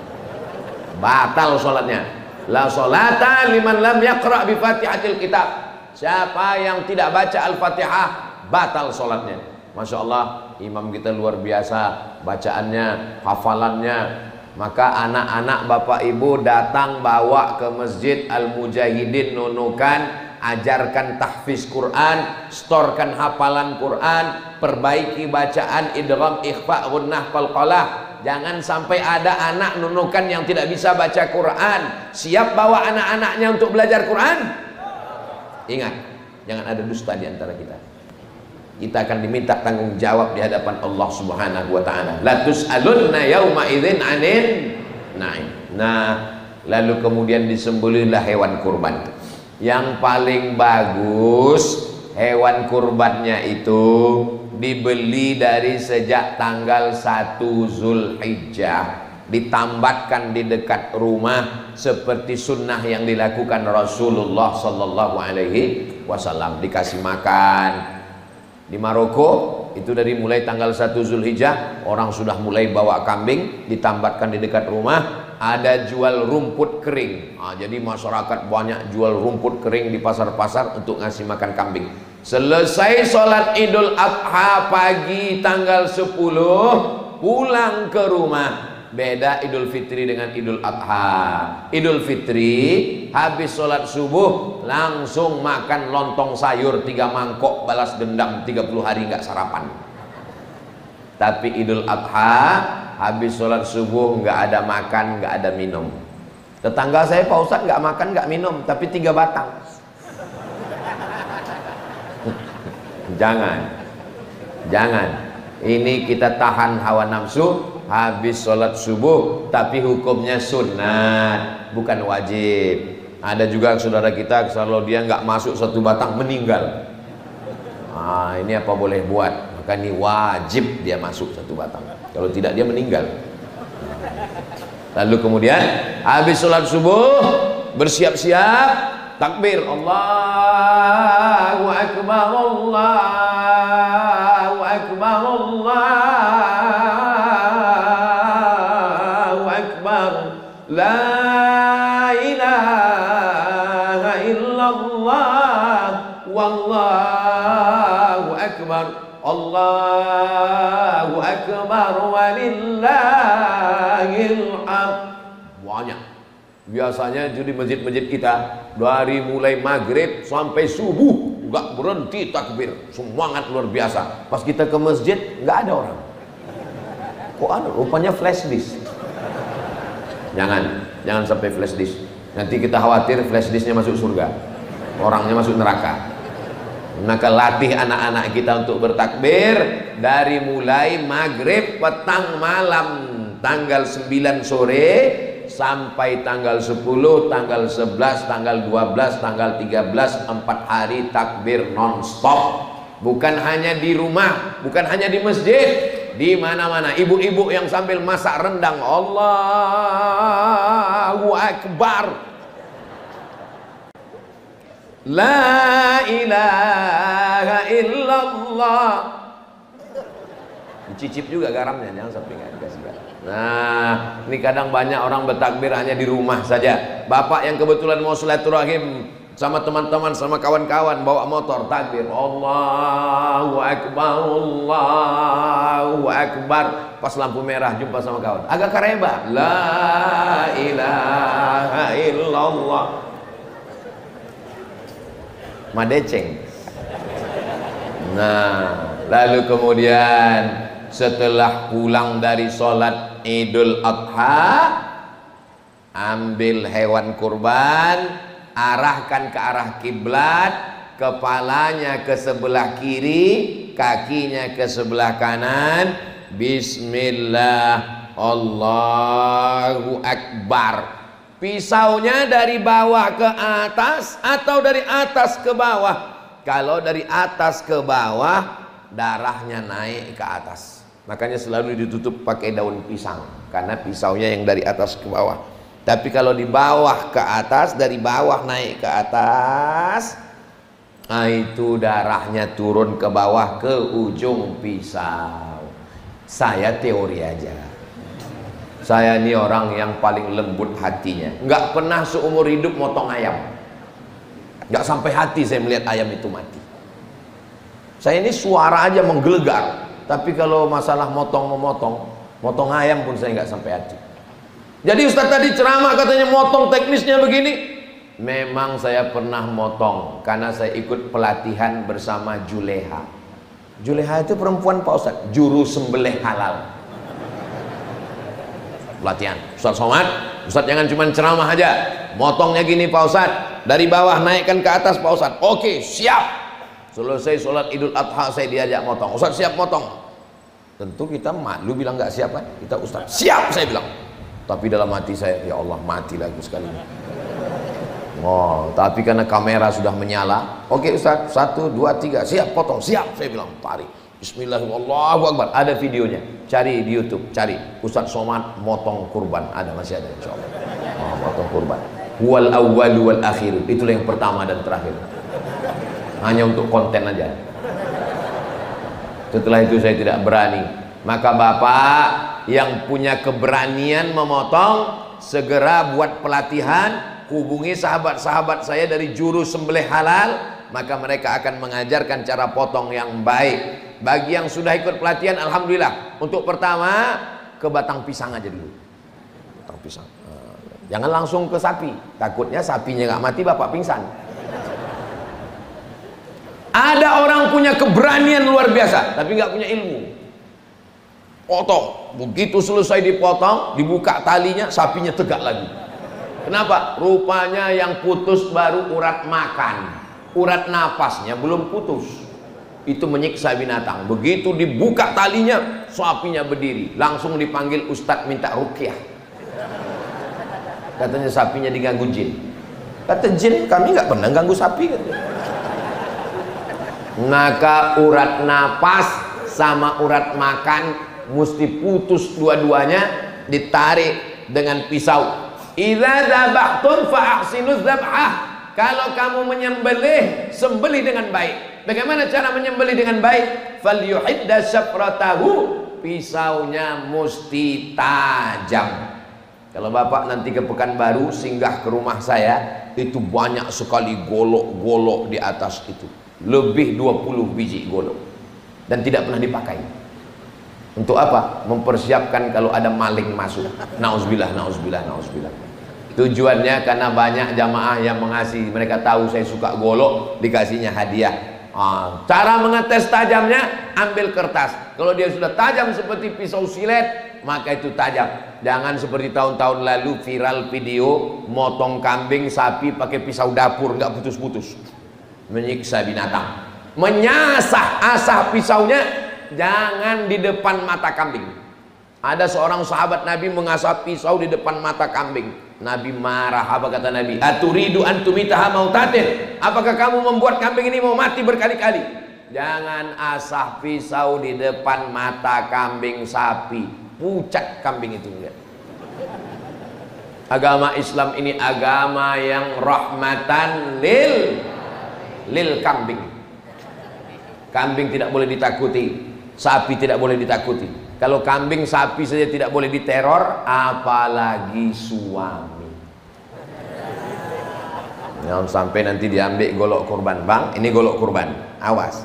batal sholatnya. La sholata liman lam yaqra' bi Fatihatil kitab. Siapa yang tidak baca Al-Fatihah, batal sholatnya. Masya Allah, imam kita luar biasa bacaannya, hafalannya. Maka anak-anak bapak ibu datang bawa ke masjid Al-Mujahidin Nunukan, ajarkan tahfiz Quran, storkan hafalan Quran, perbaiki bacaan, idgham, ikhfa, gunnah, qalqalah. Jangan sampai ada anak Nunukan yang tidak bisa baca Quran. Siap bawa anak-anaknya untuk belajar Quran? Ingat, jangan ada dusta di antara kita. Kita akan diminta tanggung jawab di hadapan Allah Subhanahu wa taala. La tus'alunna yauma idzin 'anil na'im. Nah, lalu kemudian disembelihlah hewan kurban. Yang paling bagus hewan kurbannya itu dibeli dari sejak tanggal 1 Zulhijjah, ditambatkan di dekat rumah seperti sunnah yang dilakukan Rasulullah Sallallahu Alaihi Wasallam. Dikasih makan. Di Maroko itu dari mulai tanggal 1 Zulhijjah orang sudah mulai bawa kambing, ditambatkan di dekat rumah. Ada jual rumput kering. Jadi masyarakat banyak jual rumput kering di pasar-pasar untuk ngasih makan kambing. Selesai sholat Idul Adha pagi tanggal 10, pulang ke rumah. Beda Idul Fitri dengan Idul Adha. Idul Fitri habis sholat subuh langsung makan lontong sayur 3 mangkok, balas dendam 30 hari nggak sarapan. Tapi Idul Adha habis sholat subuh nggak ada makan, nggak ada minum. Tetangga saya Pak Ustadz nggak makan nggak minum, tapi 3 batang. Jangan. Ini kita tahan hawa nafsu. Habis sholat subuh, tapi hukumnya sunat, bukan wajib. Ada juga saudara kita, kalau dia nggak masuk 1 batang meninggal. Ini apa boleh buat? Maka ini wajib dia masuk 1 batang. Kalau tidak dia meninggal. Lalu kemudian habis sholat subuh bersiap-siap, takbir, Allahu Akbar, Allahu Akbar, La ilaha illallah wallahu akbar, Allahu akbar walillahil hamd. Banyak. Biasanya itu di masjid-masjid kita dari mulai maghrib sampai subuh nggak berhenti takbir, semangat luar biasa. Pas kita ke masjid nggak ada orang. Kok ada? Rupanya flash disk. Jangan sampai flash disk. Nanti kita khawatir flash disknya masuk surga, orangnya masuk neraka. Maka latih anak-anak kita untuk bertakbir dari mulai maghrib petang malam tanggal 9 sore sampai tanggal 10, tanggal 11, tanggal 12, tanggal 13, 4 hari takbir non-stop. Bukan hanya di rumah, bukan hanya di masjid, di mana-mana. Ibu-ibu yang sambil masak rendang, Allahu Akbar, La ilaha illallah. Dicicip juga garamnya, jangan sampai nggak dikasih garam. Nah, ini kadang banyak orang bertakbir hanya di rumah saja. Bapak yang kebetulan mau silaturahim sama teman-teman, sama kawan-kawan, bawa motor takbir, Allahu Akbar, Allahu Akbar. Pas lampu merah jumpa sama kawan, agak kareba, La ilaha illallah, madeceng. Nah, lalu kemudian setelah pulang dari sholat Idul Adha, ambil hewan kurban, arahkan ke arah kiblat, kepalanya ke sebelah kiri, kakinya ke sebelah kanan. Bismillah, Allahu Akbar. Pisaunya dari bawah ke atas atau dari atas ke bawah? Kalau dari atas ke bawah, darahnya naik ke atas. Makanya selalu ditutup pakai daun pisang, karena pisaunya yang dari atas ke bawah. Tapi kalau di bawah ke atas, dari bawah naik ke atas, nah itu darahnya turun ke bawah ke ujung pisau. Saya teori aja. Saya ini orang yang paling lembut hatinya. Nggak pernah seumur hidup motong ayam. Nggak sampai hati saya melihat ayam itu mati. Saya ini suara aja menggelegar. Tapi kalau masalah motong ayam pun saya nggak sampai hati. Jadi Ustaz tadi ceramah katanya motong teknisnya begini. Memang saya pernah motong karena saya ikut pelatihan bersama Juleha. Juleha itu perempuan Pak Ustaz, juru sembelih halal. Pelatihan. Ustaz Somad, Ustaz jangan cuma ceramah aja. Motongnya gini Pak Ustaz, dari bawah naikkan ke atas Pak Ustaz. Oke, siap. Selesai sholat Idul Adha saya diajak motong. Ustaz siap motong. Tentu kita malu bilang nggak siap kan? Kita Ustaz siap saya bilang. Tapi dalam hati saya, ya Allah mati lagi sekali. Oh, tapi karena kamera sudah menyala, oke Ustaz, 1, 2, 3, siap potong, siap saya bilang, tarik. Bismillahirrahmanirrahim. Ada videonya, cari di YouTube, cari Ustaz Somad motong kurban, ada, masih ada insyaallah. Oh, motong kurban. Wal awwal wal akhir, itulah yang pertama dan terakhir. Hanya untuk konten aja. Setelah itu saya tidak berani. Maka Bapak yang punya keberanian memotong, segera buat pelatihan, hubungi sahabat-sahabat saya dari juru sembelih halal, maka mereka akan mengajarkan cara potong yang baik. Bagi yang sudah ikut pelatihan, alhamdulillah. Untuk pertama, ke batang pisang aja dulu. Batang pisang. Jangan langsung ke sapi. Takutnya sapinya nggak mati, Bapak pingsan. Ada orang punya keberanian luar biasa, tapi nggak punya ilmu. Potong, begitu selesai dipotong, dibuka talinya, sapinya tegak lagi. Kenapa? Rupanya yang putus baru urat makan, urat napasnya belum putus. Itu menyiksa binatang. Begitu dibuka talinya, sapinya berdiri. Langsung dipanggil Ustadz minta ruqyah. Katanya sapinya diganggu jin. Kata jin, kami nggak pernah ganggu sapi. Maka urat napas sama urat makan mesti putus dua-duanya, ditarik dengan pisau. Idza dzabhtum fa ahsinuz dzabhah. Kalau kamu menyembelih, sembelih dengan baik. Bagaimana cara menyembelih dengan baik? Falyuhidda syafratahu. Pisaunya mesti tajam. Kalau Bapak nanti ke Pekanbaru, singgah ke rumah saya, itu banyak sekali golok-golok di atas itu. Lebih 20 biji golok. Dan tidak pernah dipakai. Untuk apa? Mempersiapkan kalau ada maling masuk. Nauzubillah, nauzubillah, nauzubillah. Tujuannya karena banyak jamaah yang mengasihi. Mereka tahu saya suka golok, dikasihnya hadiah. Cara mengetes tajamnya, ambil kertas. Kalau dia sudah tajam seperti pisau silet, maka itu tajam. Jangan seperti tahun-tahun lalu viral video motong kambing, sapi pakai pisau dapur, nggak putus-putus. Menyiksa binatang. Menyasah-asah pisaunya, jangan di depan mata kambing. Ada seorang sahabat Nabi mengasah pisau di depan mata kambing. Nabi marah. Apa kata Nabi? Aturidu antumitaha mautatin. Apakah kamu membuat kambing ini mau mati berkali-kali? Jangan asah pisau di depan mata kambing sapi. Pucat kambing itu. Agama Islam ini agama yang rahmatan lil kambing. Kambing tidak boleh ditakuti, sapi tidak boleh ditakuti. Kalau kambing, sapi saja tidak boleh diteror, apalagi suami. Jangan sampai nanti diambil golok kurban. Bang, ini golok kurban, awas.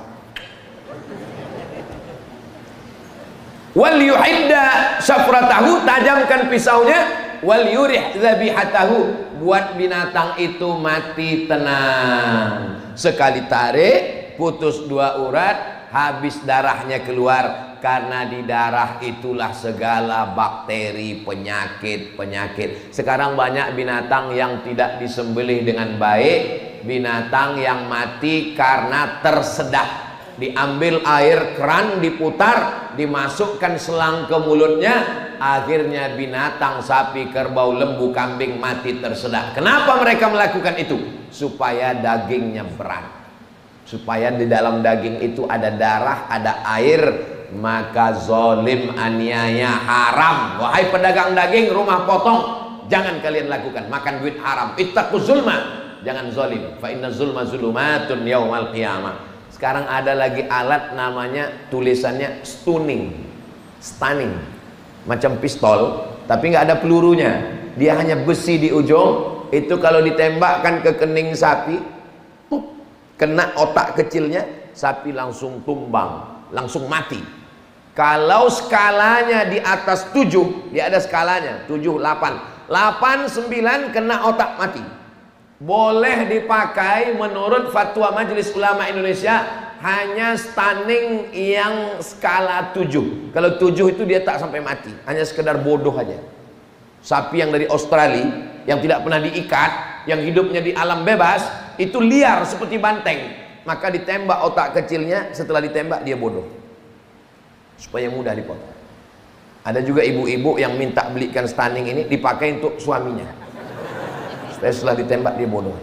Wal yuhidda syafratahu, tajamkan pisaunya. Wal yurih zabihatahu, buat binatang itu mati tenang. Sekali tarik, putus 2 urat, habis darahnya keluar. Karena di darah itulah segala bakteri, penyakit. Sekarang banyak binatang yang tidak disembelih dengan baik, binatang yang mati karena tersedak. Diambil air keran, diputar, dimasukkan selang ke mulutnya, akhirnya binatang, sapi, kerbau, lembu, kambing mati tersedak. Kenapa mereka melakukan itu? Supaya dagingnya berat, supaya di dalam daging itu ada darah, ada air. Maka zolim, aniaya, haram. Wahai pedagang daging, rumah potong, jangan kalian lakukan. Makan duit haram. Ittaqu zulma, jangan zolim. Fa inna zulma zulumatun yaumal qiyamah. Sekarang ada lagi alat namanya, tulisannya stunning. stunning, macam pistol, tapi nggak ada pelurunya. Dia hanya besi di ujung. Itu kalau ditembakkan ke kening sapi, kena otak kecilnya, sapi langsung tumbang, langsung mati. Kalau skalanya di atas 7, dia ada skalanya 7, 8, 8, 9 kena otak mati. Boleh dipakai menurut fatwa Majelis Ulama Indonesia hanya stunning yang skala 7. Kalau 7 itu dia tak sampai mati, hanya sekedar bodoh aja. Sapi yang dari Australia, yang tidak pernah diikat, yang hidupnya di alam bebas, itu liar seperti banteng. Maka ditembak otak kecilnya, setelah ditembak dia bodoh, supaya mudah dipotong. Ada juga ibu-ibu yang minta belikan stunning ini dipakai untuk suaminya, supaya setelah ditembak dia bodoh.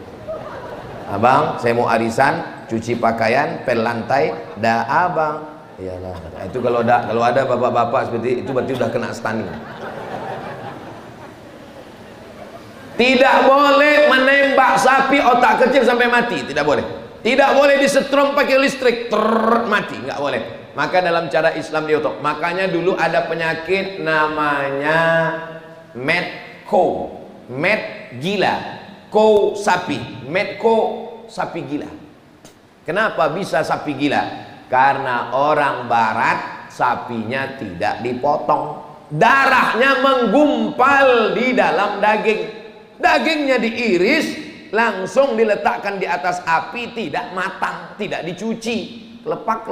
Abang, saya mau arisan, cuci pakaian, pel lantai, dah abang. Iyalah, itu kalau ada bapak-bapak seperti itu berarti udah kena stunning. Tidak boleh menembak sapi otak kecil sampai mati, tidak boleh. Tidak boleh disetrum pakai listrik, mati, nggak boleh. Maka dalam cara Islam diotok. Makanya dulu ada penyakit namanya medco, med gila, ko sapi, medco sapi gila. Kenapa bisa sapi gila? Karena orang barat sapinya tidak dipotong, darahnya menggumpal di dalam daging. Dagingnya diiris, langsung diletakkan di atas api, tidak matang, tidak dicuci, lepak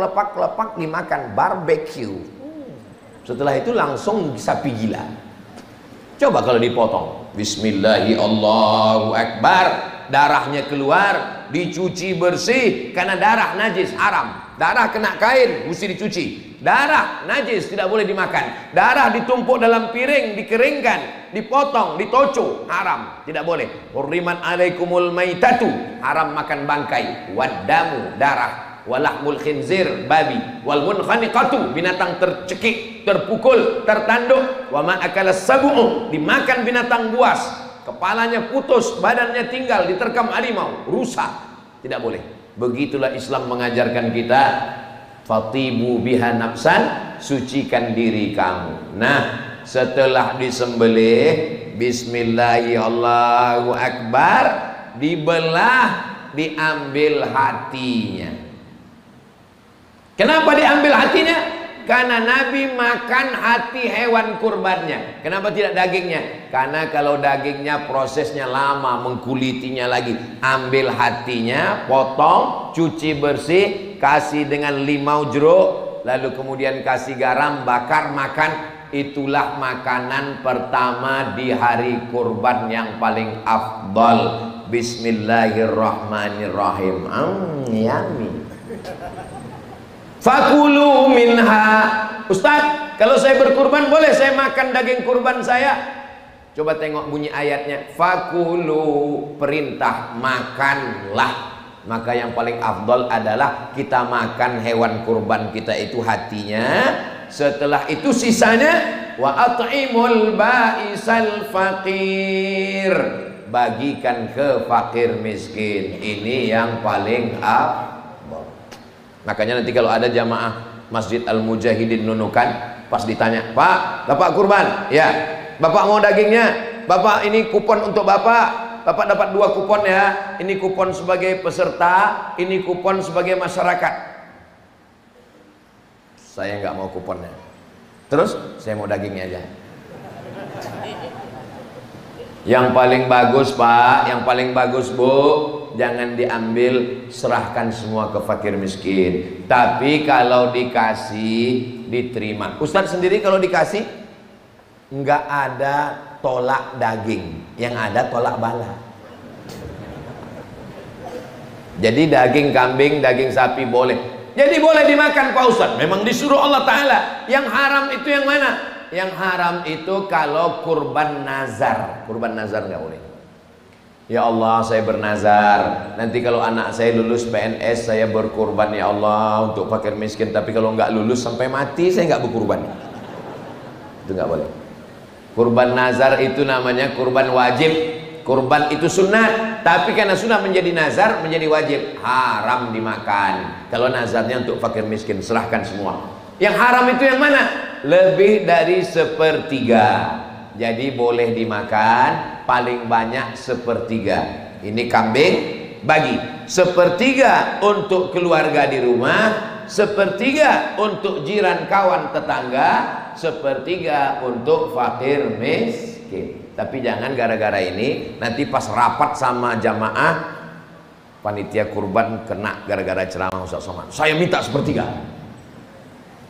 dimakan, barbecue. Setelah itu langsung sapi gila. Coba kalau dipotong, bismillahi Allahu Akbar, darahnya keluar, dicuci bersih, karena darah najis, haram. Darah kena kain, mesti dicuci. Darah najis, tidak boleh dimakan. Darah ditumpuk dalam piring, dikeringkan, dipotong, ditoco, haram, tidak boleh. Hurriman alaikumul maitatu, haram makan bangkai, wadamu, darah, walahmul khinzir, babi, wal munkhaniqatu, binatang tercekik, terpukul, tertanduk, wa ma akalas sabu'u, dimakan binatang buas, kepalanya putus, badannya tinggal, diterkam harimau, rusak, tidak boleh. Begitulah Islam mengajarkan kita, fatibu biha nafsan, sucikan diri kamu. Nah, setelah disembelih, bismillahirrahmanirrahim, akbar, dibelah, diambil hatinya. Kenapa diambil hatinya? Karena Nabi makan hati hewan kurbannya. Kenapa tidak dagingnya? Karena kalau dagingnya prosesnya lama, mengkulitinya lagi. Ambil hatinya, potong, cuci bersih, kasih dengan limau jeruk, lalu kemudian kasih garam, bakar, makan. Itulah makanan pertama di hari kurban yang paling afdal. Bismillahirrahmanirrahim. Yummy. Fakulu minha. Ustaz, kalau saya berkurban boleh saya makan daging kurban saya? Coba tengok bunyi ayatnya. Fakulu, perintah, makanlah. Maka yang paling afdal adalah kita makan hewan kurban kita itu hatinya. Setelah itu sisanya, wa at'imul ba'isal faqir, bagikan ke fakir miskin. Ini yang paling afdal. Makanya nanti kalau ada jamaah Masjid Al-Mujahidin Nunukan, pas ditanya, Pak, Bapak kurban? Ya. Bapak mau dagingnya? Bapak, ini kupon untuk Bapak. Bapak dapat 2 kupon ya. Ini kupon sebagai peserta, ini kupon sebagai masyarakat. Saya nggak mau kuponnya. Terus saya mau dagingnya aja. Yang paling bagus Pak, yang paling bagus Bu, jangan diambil, serahkan semua ke fakir miskin. Tapi kalau dikasih, diterima. Ustadz sendiri kalau dikasih nggak ada tolak daging, yang ada tolak bala. Jadi daging kambing, daging sapi boleh. Jadi boleh dimakan Pak Ustadz, memang disuruh Allah Ta'ala. Yang haram itu yang mana? Yang haram itu kalau kurban nazar. Kurban nazar nggak boleh. Ya Allah, saya bernazar, nanti kalau anak saya lulus PNS, saya berkurban ya Allah untuk fakir miskin. Tapi kalau nggak lulus sampai mati, saya nggak berkurban. Itu nggak boleh. Kurban nazar itu namanya kurban wajib. Kurban itu sunat, tapi karena sudah menjadi nazar, menjadi wajib, haram dimakan. Kalau nazarnya untuk fakir miskin, serahkan semua. Yang haram itu yang mana? lebih dari sepertiga. Jadi boleh dimakan paling banyak sepertiga. Ini kambing bagi sepertiga untuk keluarga di rumah, sepertiga untuk jiran kawan tetangga, sepertiga untuk fakir miskin. Tapi jangan gara-gara ini nanti pas rapat sama jamaah panitia kurban kena gara-gara ceramah Ustaz Somad, saya minta sepertiga.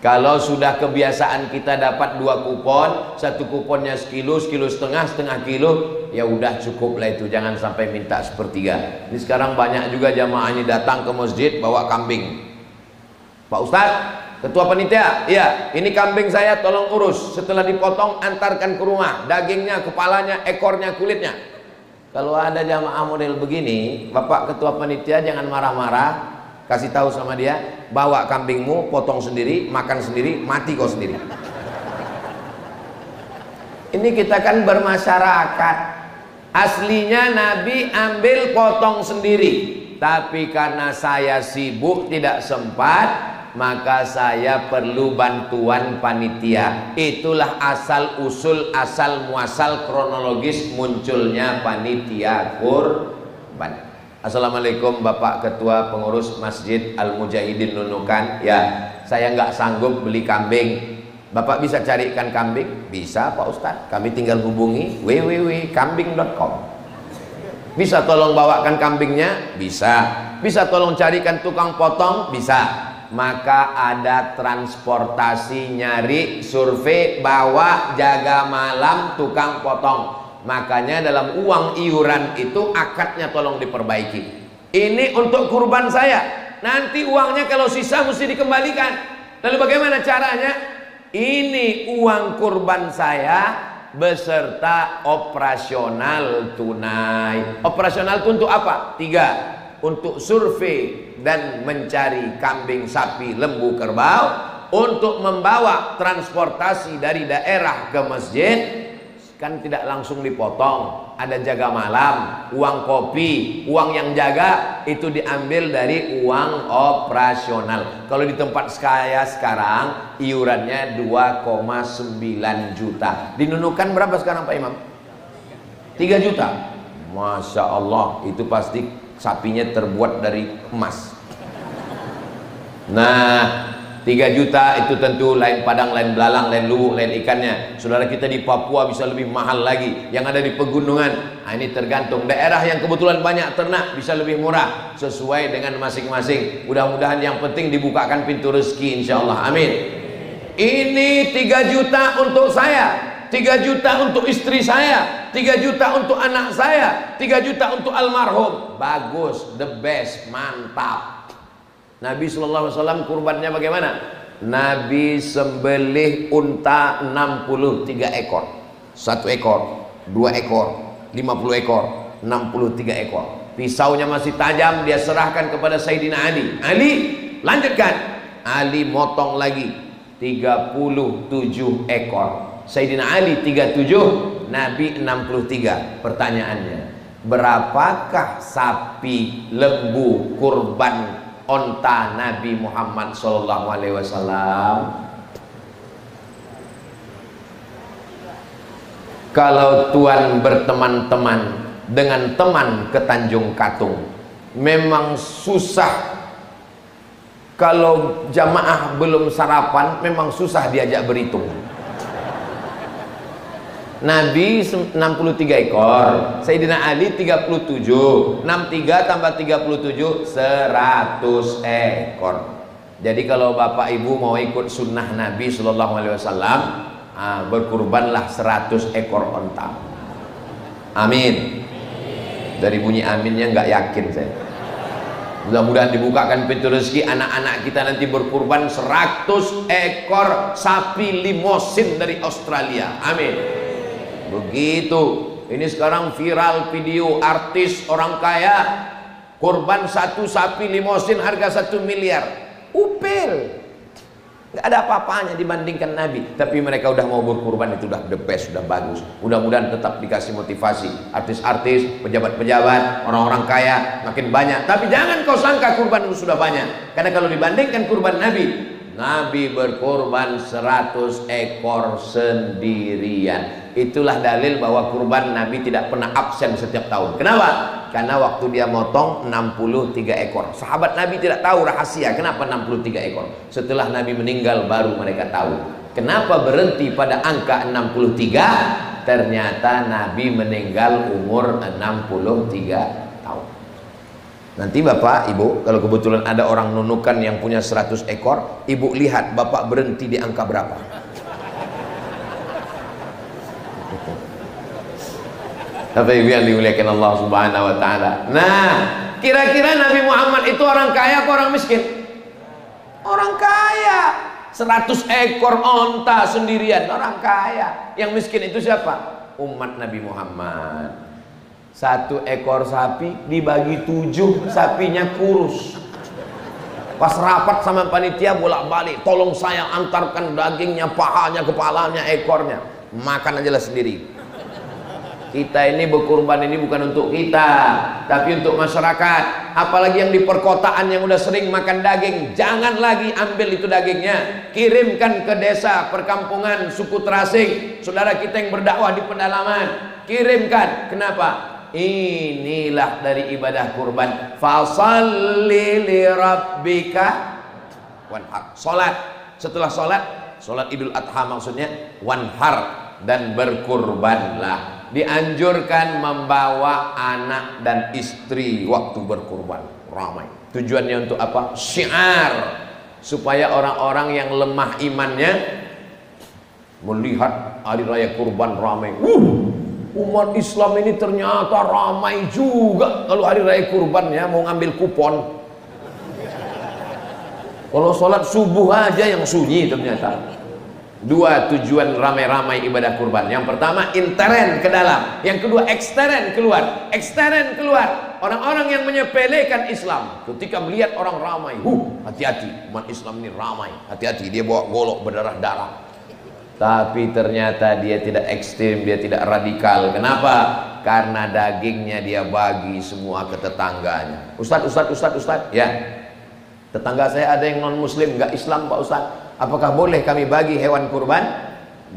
Kalau sudah kebiasaan kita dapat 2 kupon, 1 kuponnya sekilo, sekilo setengah, setengah kilo, ya udah cukup lah itu, jangan sampai minta sepertiga. Ini sekarang banyak juga jamaah ini datang ke masjid bawa kambing. Pak Ustadz, ketua panitia, iya, ini kambing saya tolong urus. Setelah dipotong antarkan ke rumah, dagingnya, kepalanya, ekornya, kulitnya. Kalau ada jamaah model begini, Bapak ketua panitia jangan marah-marah. Kasih tahu sama dia, bawa kambingmu, potong sendiri, makan sendiri, mati kau sendiri. Ini kita kan bermasyarakat. Aslinya Nabi ambil potong sendiri, tapi karena saya sibuk tidak sempat, maka saya perlu bantuan panitia. Itulah asal usul, asal muasal kronologis munculnya panitia kurban. Assalamualaikum Bapak Ketua Pengurus Masjid Al-Mujahidin Nunukan. Ya, saya nggak sanggup beli kambing. Bapak bisa carikan kambing? Bisa Pak Ustadz. Kami tinggal hubungi www.kambing.com. Bisa tolong bawakan kambingnya? Bisa. Bisa tolong carikan tukang potong? Bisa. Maka ada transportasi, nyari, survei, bawa, jaga malam, tukang potong. Makanya dalam uang iuran itu akadnya tolong diperbaiki. Ini untuk kurban saya. Nanti uangnya kalau sisa mesti dikembalikan. Lalu bagaimana caranya? Ini uang kurban saya beserta operasional tunai. Operasional itu untuk apa? 3. Untuk survei dan mencari kambing, sapi, lembu, kerbau. Untuk membawa transportasi dari daerah ke masjid. Kan tidak langsung dipotong, ada jaga malam, uang kopi, uang yang jaga itu diambil dari uang operasional. Kalau di tempat saya sekarang iurannya 2,9 juta. Di Nunukan berapa sekarang Pak Imam? 3 juta. Masya Allah, itu pasti sapinya terbuat dari emas. Nah, 3 juta itu tentu lain padang, lain belalang, lain lubuk, lain ikannya. Saudara kita di Papua bisa lebih mahal lagi. Yang ada di pegunungan, nah ini tergantung. Daerah yang kebetulan banyak ternak bisa lebih murah, sesuai dengan masing-masing. Mudah-mudahan yang penting dibukakan pintu rezeki insyaallah. Amin. Ini 3 juta untuk saya, 3 juta untuk istri saya, 3 juta untuk anak saya, 3 juta untuk almarhum. Bagus, the best, mantap. Nabi SAW kurbannya bagaimana? Nabi sembelih unta 63 ekor. 1 ekor, 2 ekor, 50 ekor, 63 ekor. Pisaunya masih tajam, dia serahkan kepada Sayyidina Ali. Ali, lanjutkan. Ali motong lagi 37 ekor. Sayyidina Ali 37, Nabi 63. Pertanyaannya, berapakah sapi, lembu, kurban onta Nabi Muhammad SAW? Kalau Tuan berteman-teman dengan teman ke Tanjung Katung, memang susah. Kalau jamaah belum sarapan, memang susah diajak berhitung. Nabi 63 ekor, Sayyidina Ali 37, 63 tambah 37 100 ekor. Jadi kalau Bapak Ibu mau ikut sunnah Nabi SAW, berkurbanlah 100 ekor onta. Amin. Dari bunyi aminnya nggak yakin saya. Mudah-mudahan dibukakan pintu rezeki, anak-anak kita nanti berkurban 100 ekor sapi limosin dari Australia. Amin. Begitu. Ini sekarang viral video artis orang kaya kurban 1 sapi limosin harga 1 miliar. Upil, nggak ada apa-apanya dibandingkan Nabi. Tapi mereka udah mau berkurban, itu udah the best, sudah bagus. Mudah-mudahan tetap dikasih motivasi. Artis-artis, pejabat-pejabat, orang-orang kaya makin banyak. Tapi jangan kau sangka kurban itu sudah banyak. Karena kalau dibandingkan kurban Nabi, Nabi berkurban 100 ekor sendirian. Itulah dalil bahwa kurban Nabi tidak pernah absen setiap tahun. Kenapa? Karena waktu dia motong 63 ekor. Sahabat Nabi tidak tahu rahasia kenapa 63 ekor. Setelah Nabi meninggal baru mereka tahu. Kenapa berhenti pada angka 63? Ternyata Nabi meninggal umur 63 tahun. Nanti Bapak, Ibu, kalau kebetulan ada orang nunukan yang punya 100 ekor, Ibu lihat Bapak berhenti di angka berapa. Bapak Ibu yang dimuliakan Allah Subhanahu wa taala. Nah, kira-kira Nabi Muhammad itu orang kaya atau orang miskin? Orang kaya. 100 ekor onta sendirian, orang kaya. Yang miskin itu siapa? Umat Nabi Muhammad. 1 ekor sapi dibagi 7, sapinya kurus. Pas rapat sama panitia bolak-balik, tolong saya antarkan dagingnya, pahanya, kepalanya, ekornya. Makan aja lah sendiri. Kita ini berkurban ini bukan untuk kita, tapi untuk masyarakat. Apalagi yang di perkotaan yang udah sering makan daging, jangan lagi ambil itu dagingnya, kirimkan ke desa, perkampungan, suku terasing, saudara kita yang berdakwah di pedalaman, kirimkan. Kenapa? Inilah dari ibadah kurban. Fasalli li rabbika wanhar. Salat, setelah salat Idul Adha maksudnya, wanhar, dan berkurbanlah. Dianjurkan membawa anak dan istri waktu berkurban, ramai. Tujuannya untuk apa? Syiar, supaya orang-orang yang lemah imannya melihat hari raya kurban ramai. Umat Islam ini ternyata ramai juga kalau hari raya kurban ya, mau ngambil kupon. Kalau sholat subuh aja yang sunyi ternyata. 2 tujuan ramai-ramai ibadah kurban. Yang pertama intern ke dalam, yang kedua ekstern keluar. Ekstern keluar, orang-orang yang menyepelekan Islam ketika melihat orang ramai, hati-hati, umat Islam ini ramai, hati-hati, dia bawa golok berdarah-darah. Tapi ternyata dia tidak ekstrim, dia tidak radikal. Kenapa? Karena dagingnya dia bagi semua ke tetangganya. Ustadz, ya, tetangga saya ada yang non muslim, nggak Islam Pak Ustadz, apakah boleh kami bagi hewan kurban?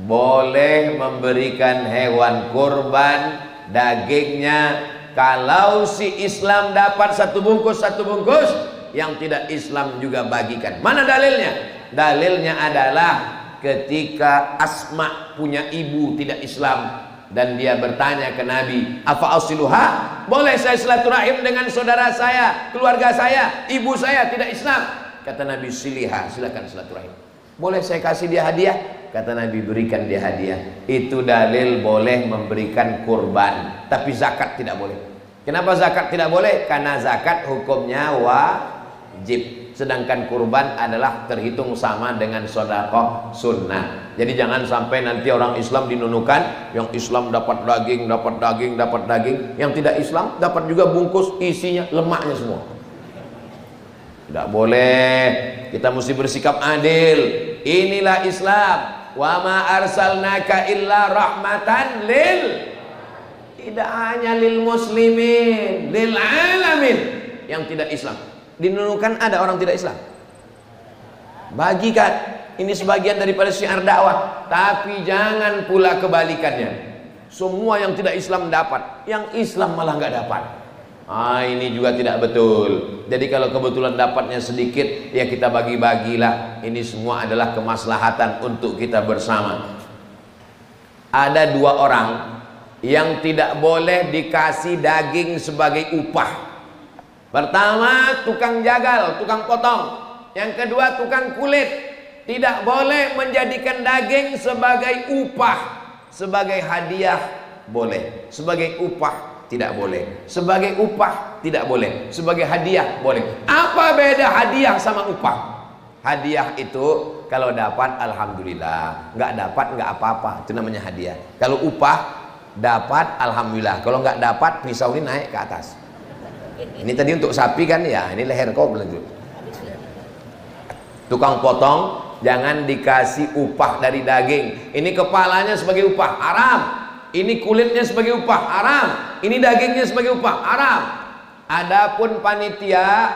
Boleh memberikan hewan kurban dagingnya kalau si Islam dapat 1 bungkus, yang tidak Islam juga bagikan. Mana dalilnya? Dalilnya adalah ketika Asma punya ibu tidak Islam dan dia bertanya ke Nabi, "Afa asiluha? Boleh saya silaturahim dengan saudara saya, keluarga saya, ibu saya tidak Islam?" Kata Nabi, "Siliha, silakan silaturahim." "Boleh saya kasih dia hadiah?" Kata Nabi, "Berikan dia hadiah." Itu dalil boleh memberikan kurban, tapi zakat tidak boleh. Kenapa zakat tidak boleh? Karena zakat hukumnya wajib, sedangkan kurban adalah terhitung sama dengan sedekah sunnah. Jadi jangan sampai nanti orang Islam dinunukan, yang Islam dapat daging, yang tidak Islam dapat juga bungkus isinya lemaknya semua. Tidak boleh. Kita mesti bersikap adil. Inilah Islam. Wa ma arsalnaka illa rahmatan lil, tidak hanya lil muslimin, lil alamin. Yang tidak Islam dinunukan, ada orang tidak Islam, bagikan. Ini sebagian daripada syiar dakwah. Tapi jangan pula kebalikannya, semua yang tidak Islam dapat, yang Islam malah nggak dapat. Ini juga tidak betul. Jadi kalau kebetulan dapatnya sedikit, ya kita bagi-bagilah. Ini semua adalah kemaslahatan untuk kita bersama. Ada 2 orang yang tidak boleh dikasih daging sebagai upah. Pertama, tukang jagal, tukang potong. Yang kedua, tukang kulit. Tidak boleh menjadikan daging sebagai upah. Sebagai hadiah boleh, sebagai upah tidak boleh. Sebagai upah tidak boleh, sebagai hadiah boleh. Apa beda hadiah sama upah? Hadiah itu kalau dapat alhamdulillah, nggak dapat nggak apa-apa, itu namanya hadiah. Kalau upah dapat alhamdulillah, kalau nggak dapat pisau ini naik ke atas. Ini tadi untuk sapi kan ya, ini leher kau belanjut. Tukang potong jangan dikasih upah dari daging. Ini kepalanya sebagai upah, haram. Ini kulitnya sebagai upah, haram. Ini dagingnya sebagai upah, haram. Adapun panitia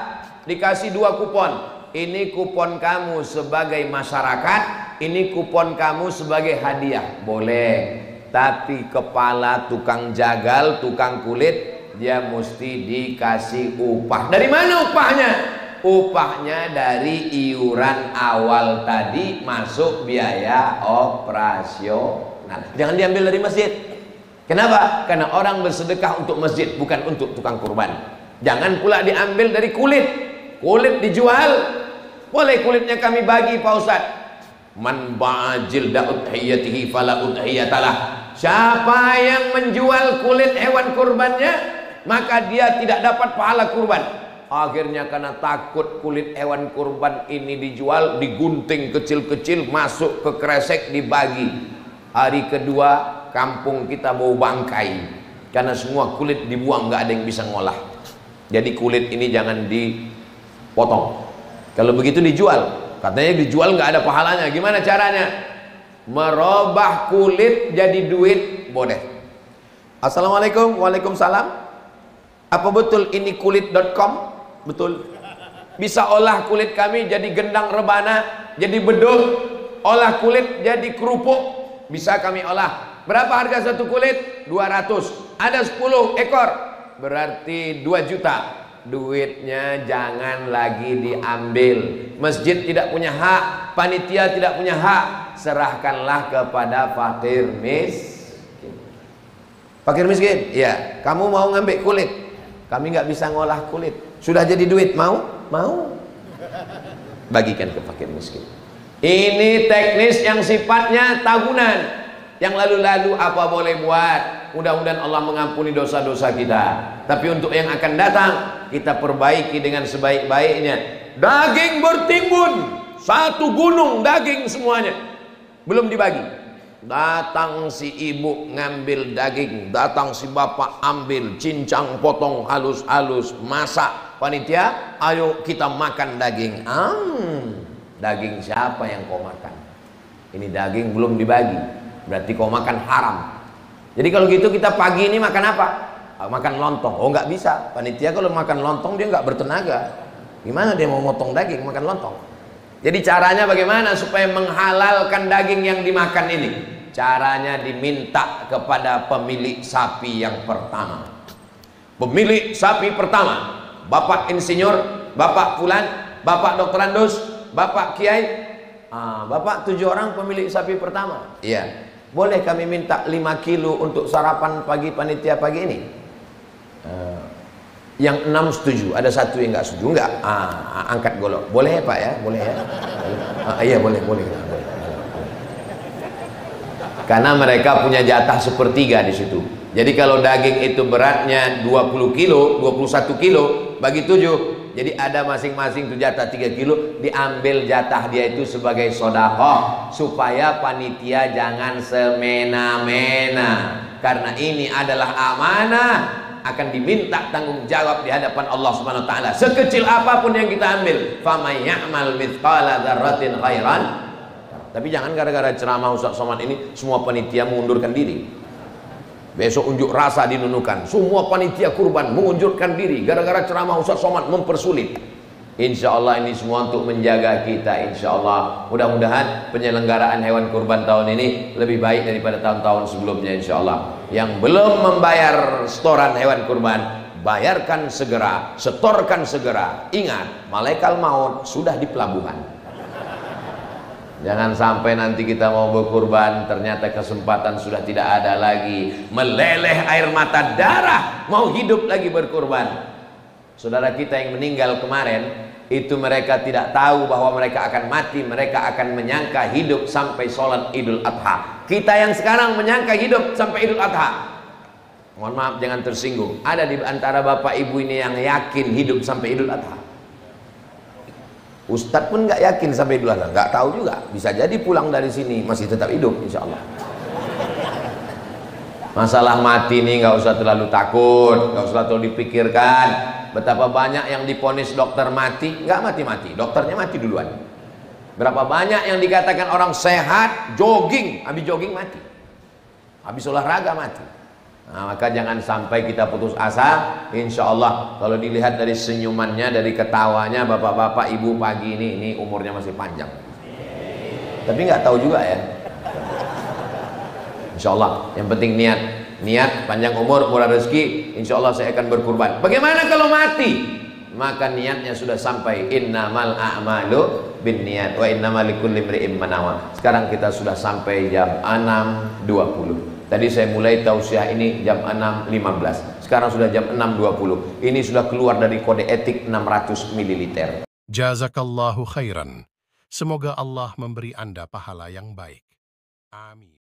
dikasih 2 kupon. ini kupon kamu sebagai masyarakat, ini kupon kamu sebagai hadiah. Boleh. Tapi kepala tukang jagal, tukang kulit, dia mesti dikasih upah. Dari mana upahnya? Upahnya dari iuran awal tadi masuk biaya operasional. Jangan diambil dari masjid. Kenapa? Karena orang bersedekah untuk masjid, bukan untuk tukang kurban. Jangan pula diambil dari kulit. Kulit dijual, boleh kulitnya kami bagi Pak Ustaz. Man ba'ajil da'udhiyatihi fala udhiyatalah. Siapa yang menjual kulit hewan kurbannya, maka dia tidak dapat pahala kurban. Akhirnya karena takut kulit hewan kurban ini dijual, digunting kecil-kecil, masuk ke kresek, dibagi. Hari kedua kampung kita bau bangkai, karena semua kulit dibuang, nggak ada yang bisa ngolah. Jadi kulit ini jangan dipotong. Kalau begitu dijual, katanya dijual nggak ada pahalanya. Gimana caranya? Merubah kulit jadi duit, boleh. Assalamualaikum. Waalaikumsalam. Apa betul ini kulit.com? Betul. Bisa olah kulit kami jadi gendang rebana, jadi bedul. Olah kulit jadi kerupuk, bisa kami olah. Berapa harga satu kulit? 200. Ada 10 ekor, berarti 2 juta. Duitnya jangan lagi diambil. Masjid tidak punya hak, panitia tidak punya hak. Serahkanlah kepada fakir miskin. Fakir miskin, ya, kamu mau ngambil kulit, kami nggak bisa ngolah kulit, sudah jadi duit, mau? Mau. Bagikan ke fakir miskin. Ini teknis yang sifatnya tahunan. Yang lalu-lalu apa boleh buat, mudah-mudahan Allah mengampuni dosa-dosa kita. Tapi untuk yang akan datang, kita perbaiki dengan sebaik-baiknya. Daging bertimbun, satu gunung daging semuanya, belum dibagi. Datang si ibu ngambil daging, datang si bapak ambil, cincang, potong halus-halus, masak. Panitia, ayo kita makan daging. Daging siapa yang kau makan? Ini daging belum dibagi, berarti kau makan haram. Jadi kalau gitu kita pagi ini makan apa? Makan lontong. Oh, nggak bisa. Panitia kalau makan lontong dia nggak bertenaga. Gimana dia mau motong daging makan lontong? Jadi caranya bagaimana supaya menghalalkan daging yang dimakan ini? Caranya diminta kepada pemilik sapi yang pertama. Pemilik sapi pertama, Bapak Insinyur, Bapak Fulan, Bapak Dokter Andus, Bapak Kiai. Bapak 7 orang pemilik sapi pertama. Iya. Boleh kami minta 5 kilo untuk sarapan pagi panitia pagi ini? Yang 6 setuju, ada 1 yang nggak setuju. Enggak, angkat golok. Boleh ya Pak ya? Boleh ya? Iya boleh. Karena mereka punya jatah 1/3 di situ. Jadi kalau daging itu beratnya 20 kilo, 21 kilo, bagi 7. Jadi ada masing-masing tuh jatah 3 kilo, diambil jatah dia itu sebagai sedekah, supaya panitia jangan semena-mena. Karena ini adalah amanah, akan diminta tanggung jawab di hadapan Allah Subhanahu wa taala. Sekecil apapun yang kita ambil, faman ya'mal mithqala dzarratin khairan. Tapi jangan gara-gara ceramah Ustaz Somad ini semua panitia mengundurkan diri. Besok unjuk rasa dinunukan, semua panitia kurban mengundurkan diri gara-gara ceramah Ustaz Somad mempersulit. Insya Allah ini semua untuk menjaga kita. Insya Allah mudah-mudahan penyelenggaraan hewan kurban tahun ini lebih baik daripada tahun-tahun sebelumnya. Insya Allah yang belum membayar setoran hewan kurban, bayarkan segera, setorkan segera. Ingat, malaikat maut sudah di pelabuhan. Jangan sampai nanti kita mau berkurban, ternyata kesempatan sudah tidak ada lagi, meleleh air mata darah, mau hidup lagi berkurban. Saudara kita yang meninggal kemarin itu, mereka tidak tahu bahwa mereka akan mati, mereka akan menyangka hidup sampai sholat Idul Adha. Kita yang sekarang menyangka hidup sampai Idul Adha. Mohon maaf, jangan tersinggung. Ada di antara bapak ibu ini yang yakin hidup sampai Idul Adha. Ustadz pun nggak yakin sampai Idul Adha, nggak tahu juga. Bisa jadi pulang dari sini masih tetap hidup, insya Allah. Masalah mati ini nggak usah terlalu takut, nggak usah terlalu dipikirkan. Betapa banyak yang diponis dokter mati, nggak mati-mati, dokternya mati duluan. Berapa banyak yang dikatakan orang sehat, jogging, habis jogging mati, habis olahraga mati. Nah, maka jangan sampai kita putus asa. Insya Allah kalau dilihat dari senyumannya, dari ketawanya bapak-bapak ibu pagi ini umurnya masih panjang. Tapi nggak tahu juga ya. Insya Allah yang penting niat panjang umur, murah rezeki. Insya Allah saya akan berkurban. Bagaimana kalau mati? Maka niatnya sudah sampai. Innamal a'malu binniyat wa innamal likulli imri'in ma nawa. Sekarang kita sudah sampai jam 6.20. Tadi saya mulai tausiah ini jam 6.15. Sekarang sudah jam 6.20. Ini sudah keluar dari kode etik 600 ml. Jazakallahu khairan. Semoga Allah memberi Anda pahala yang baik. Amin.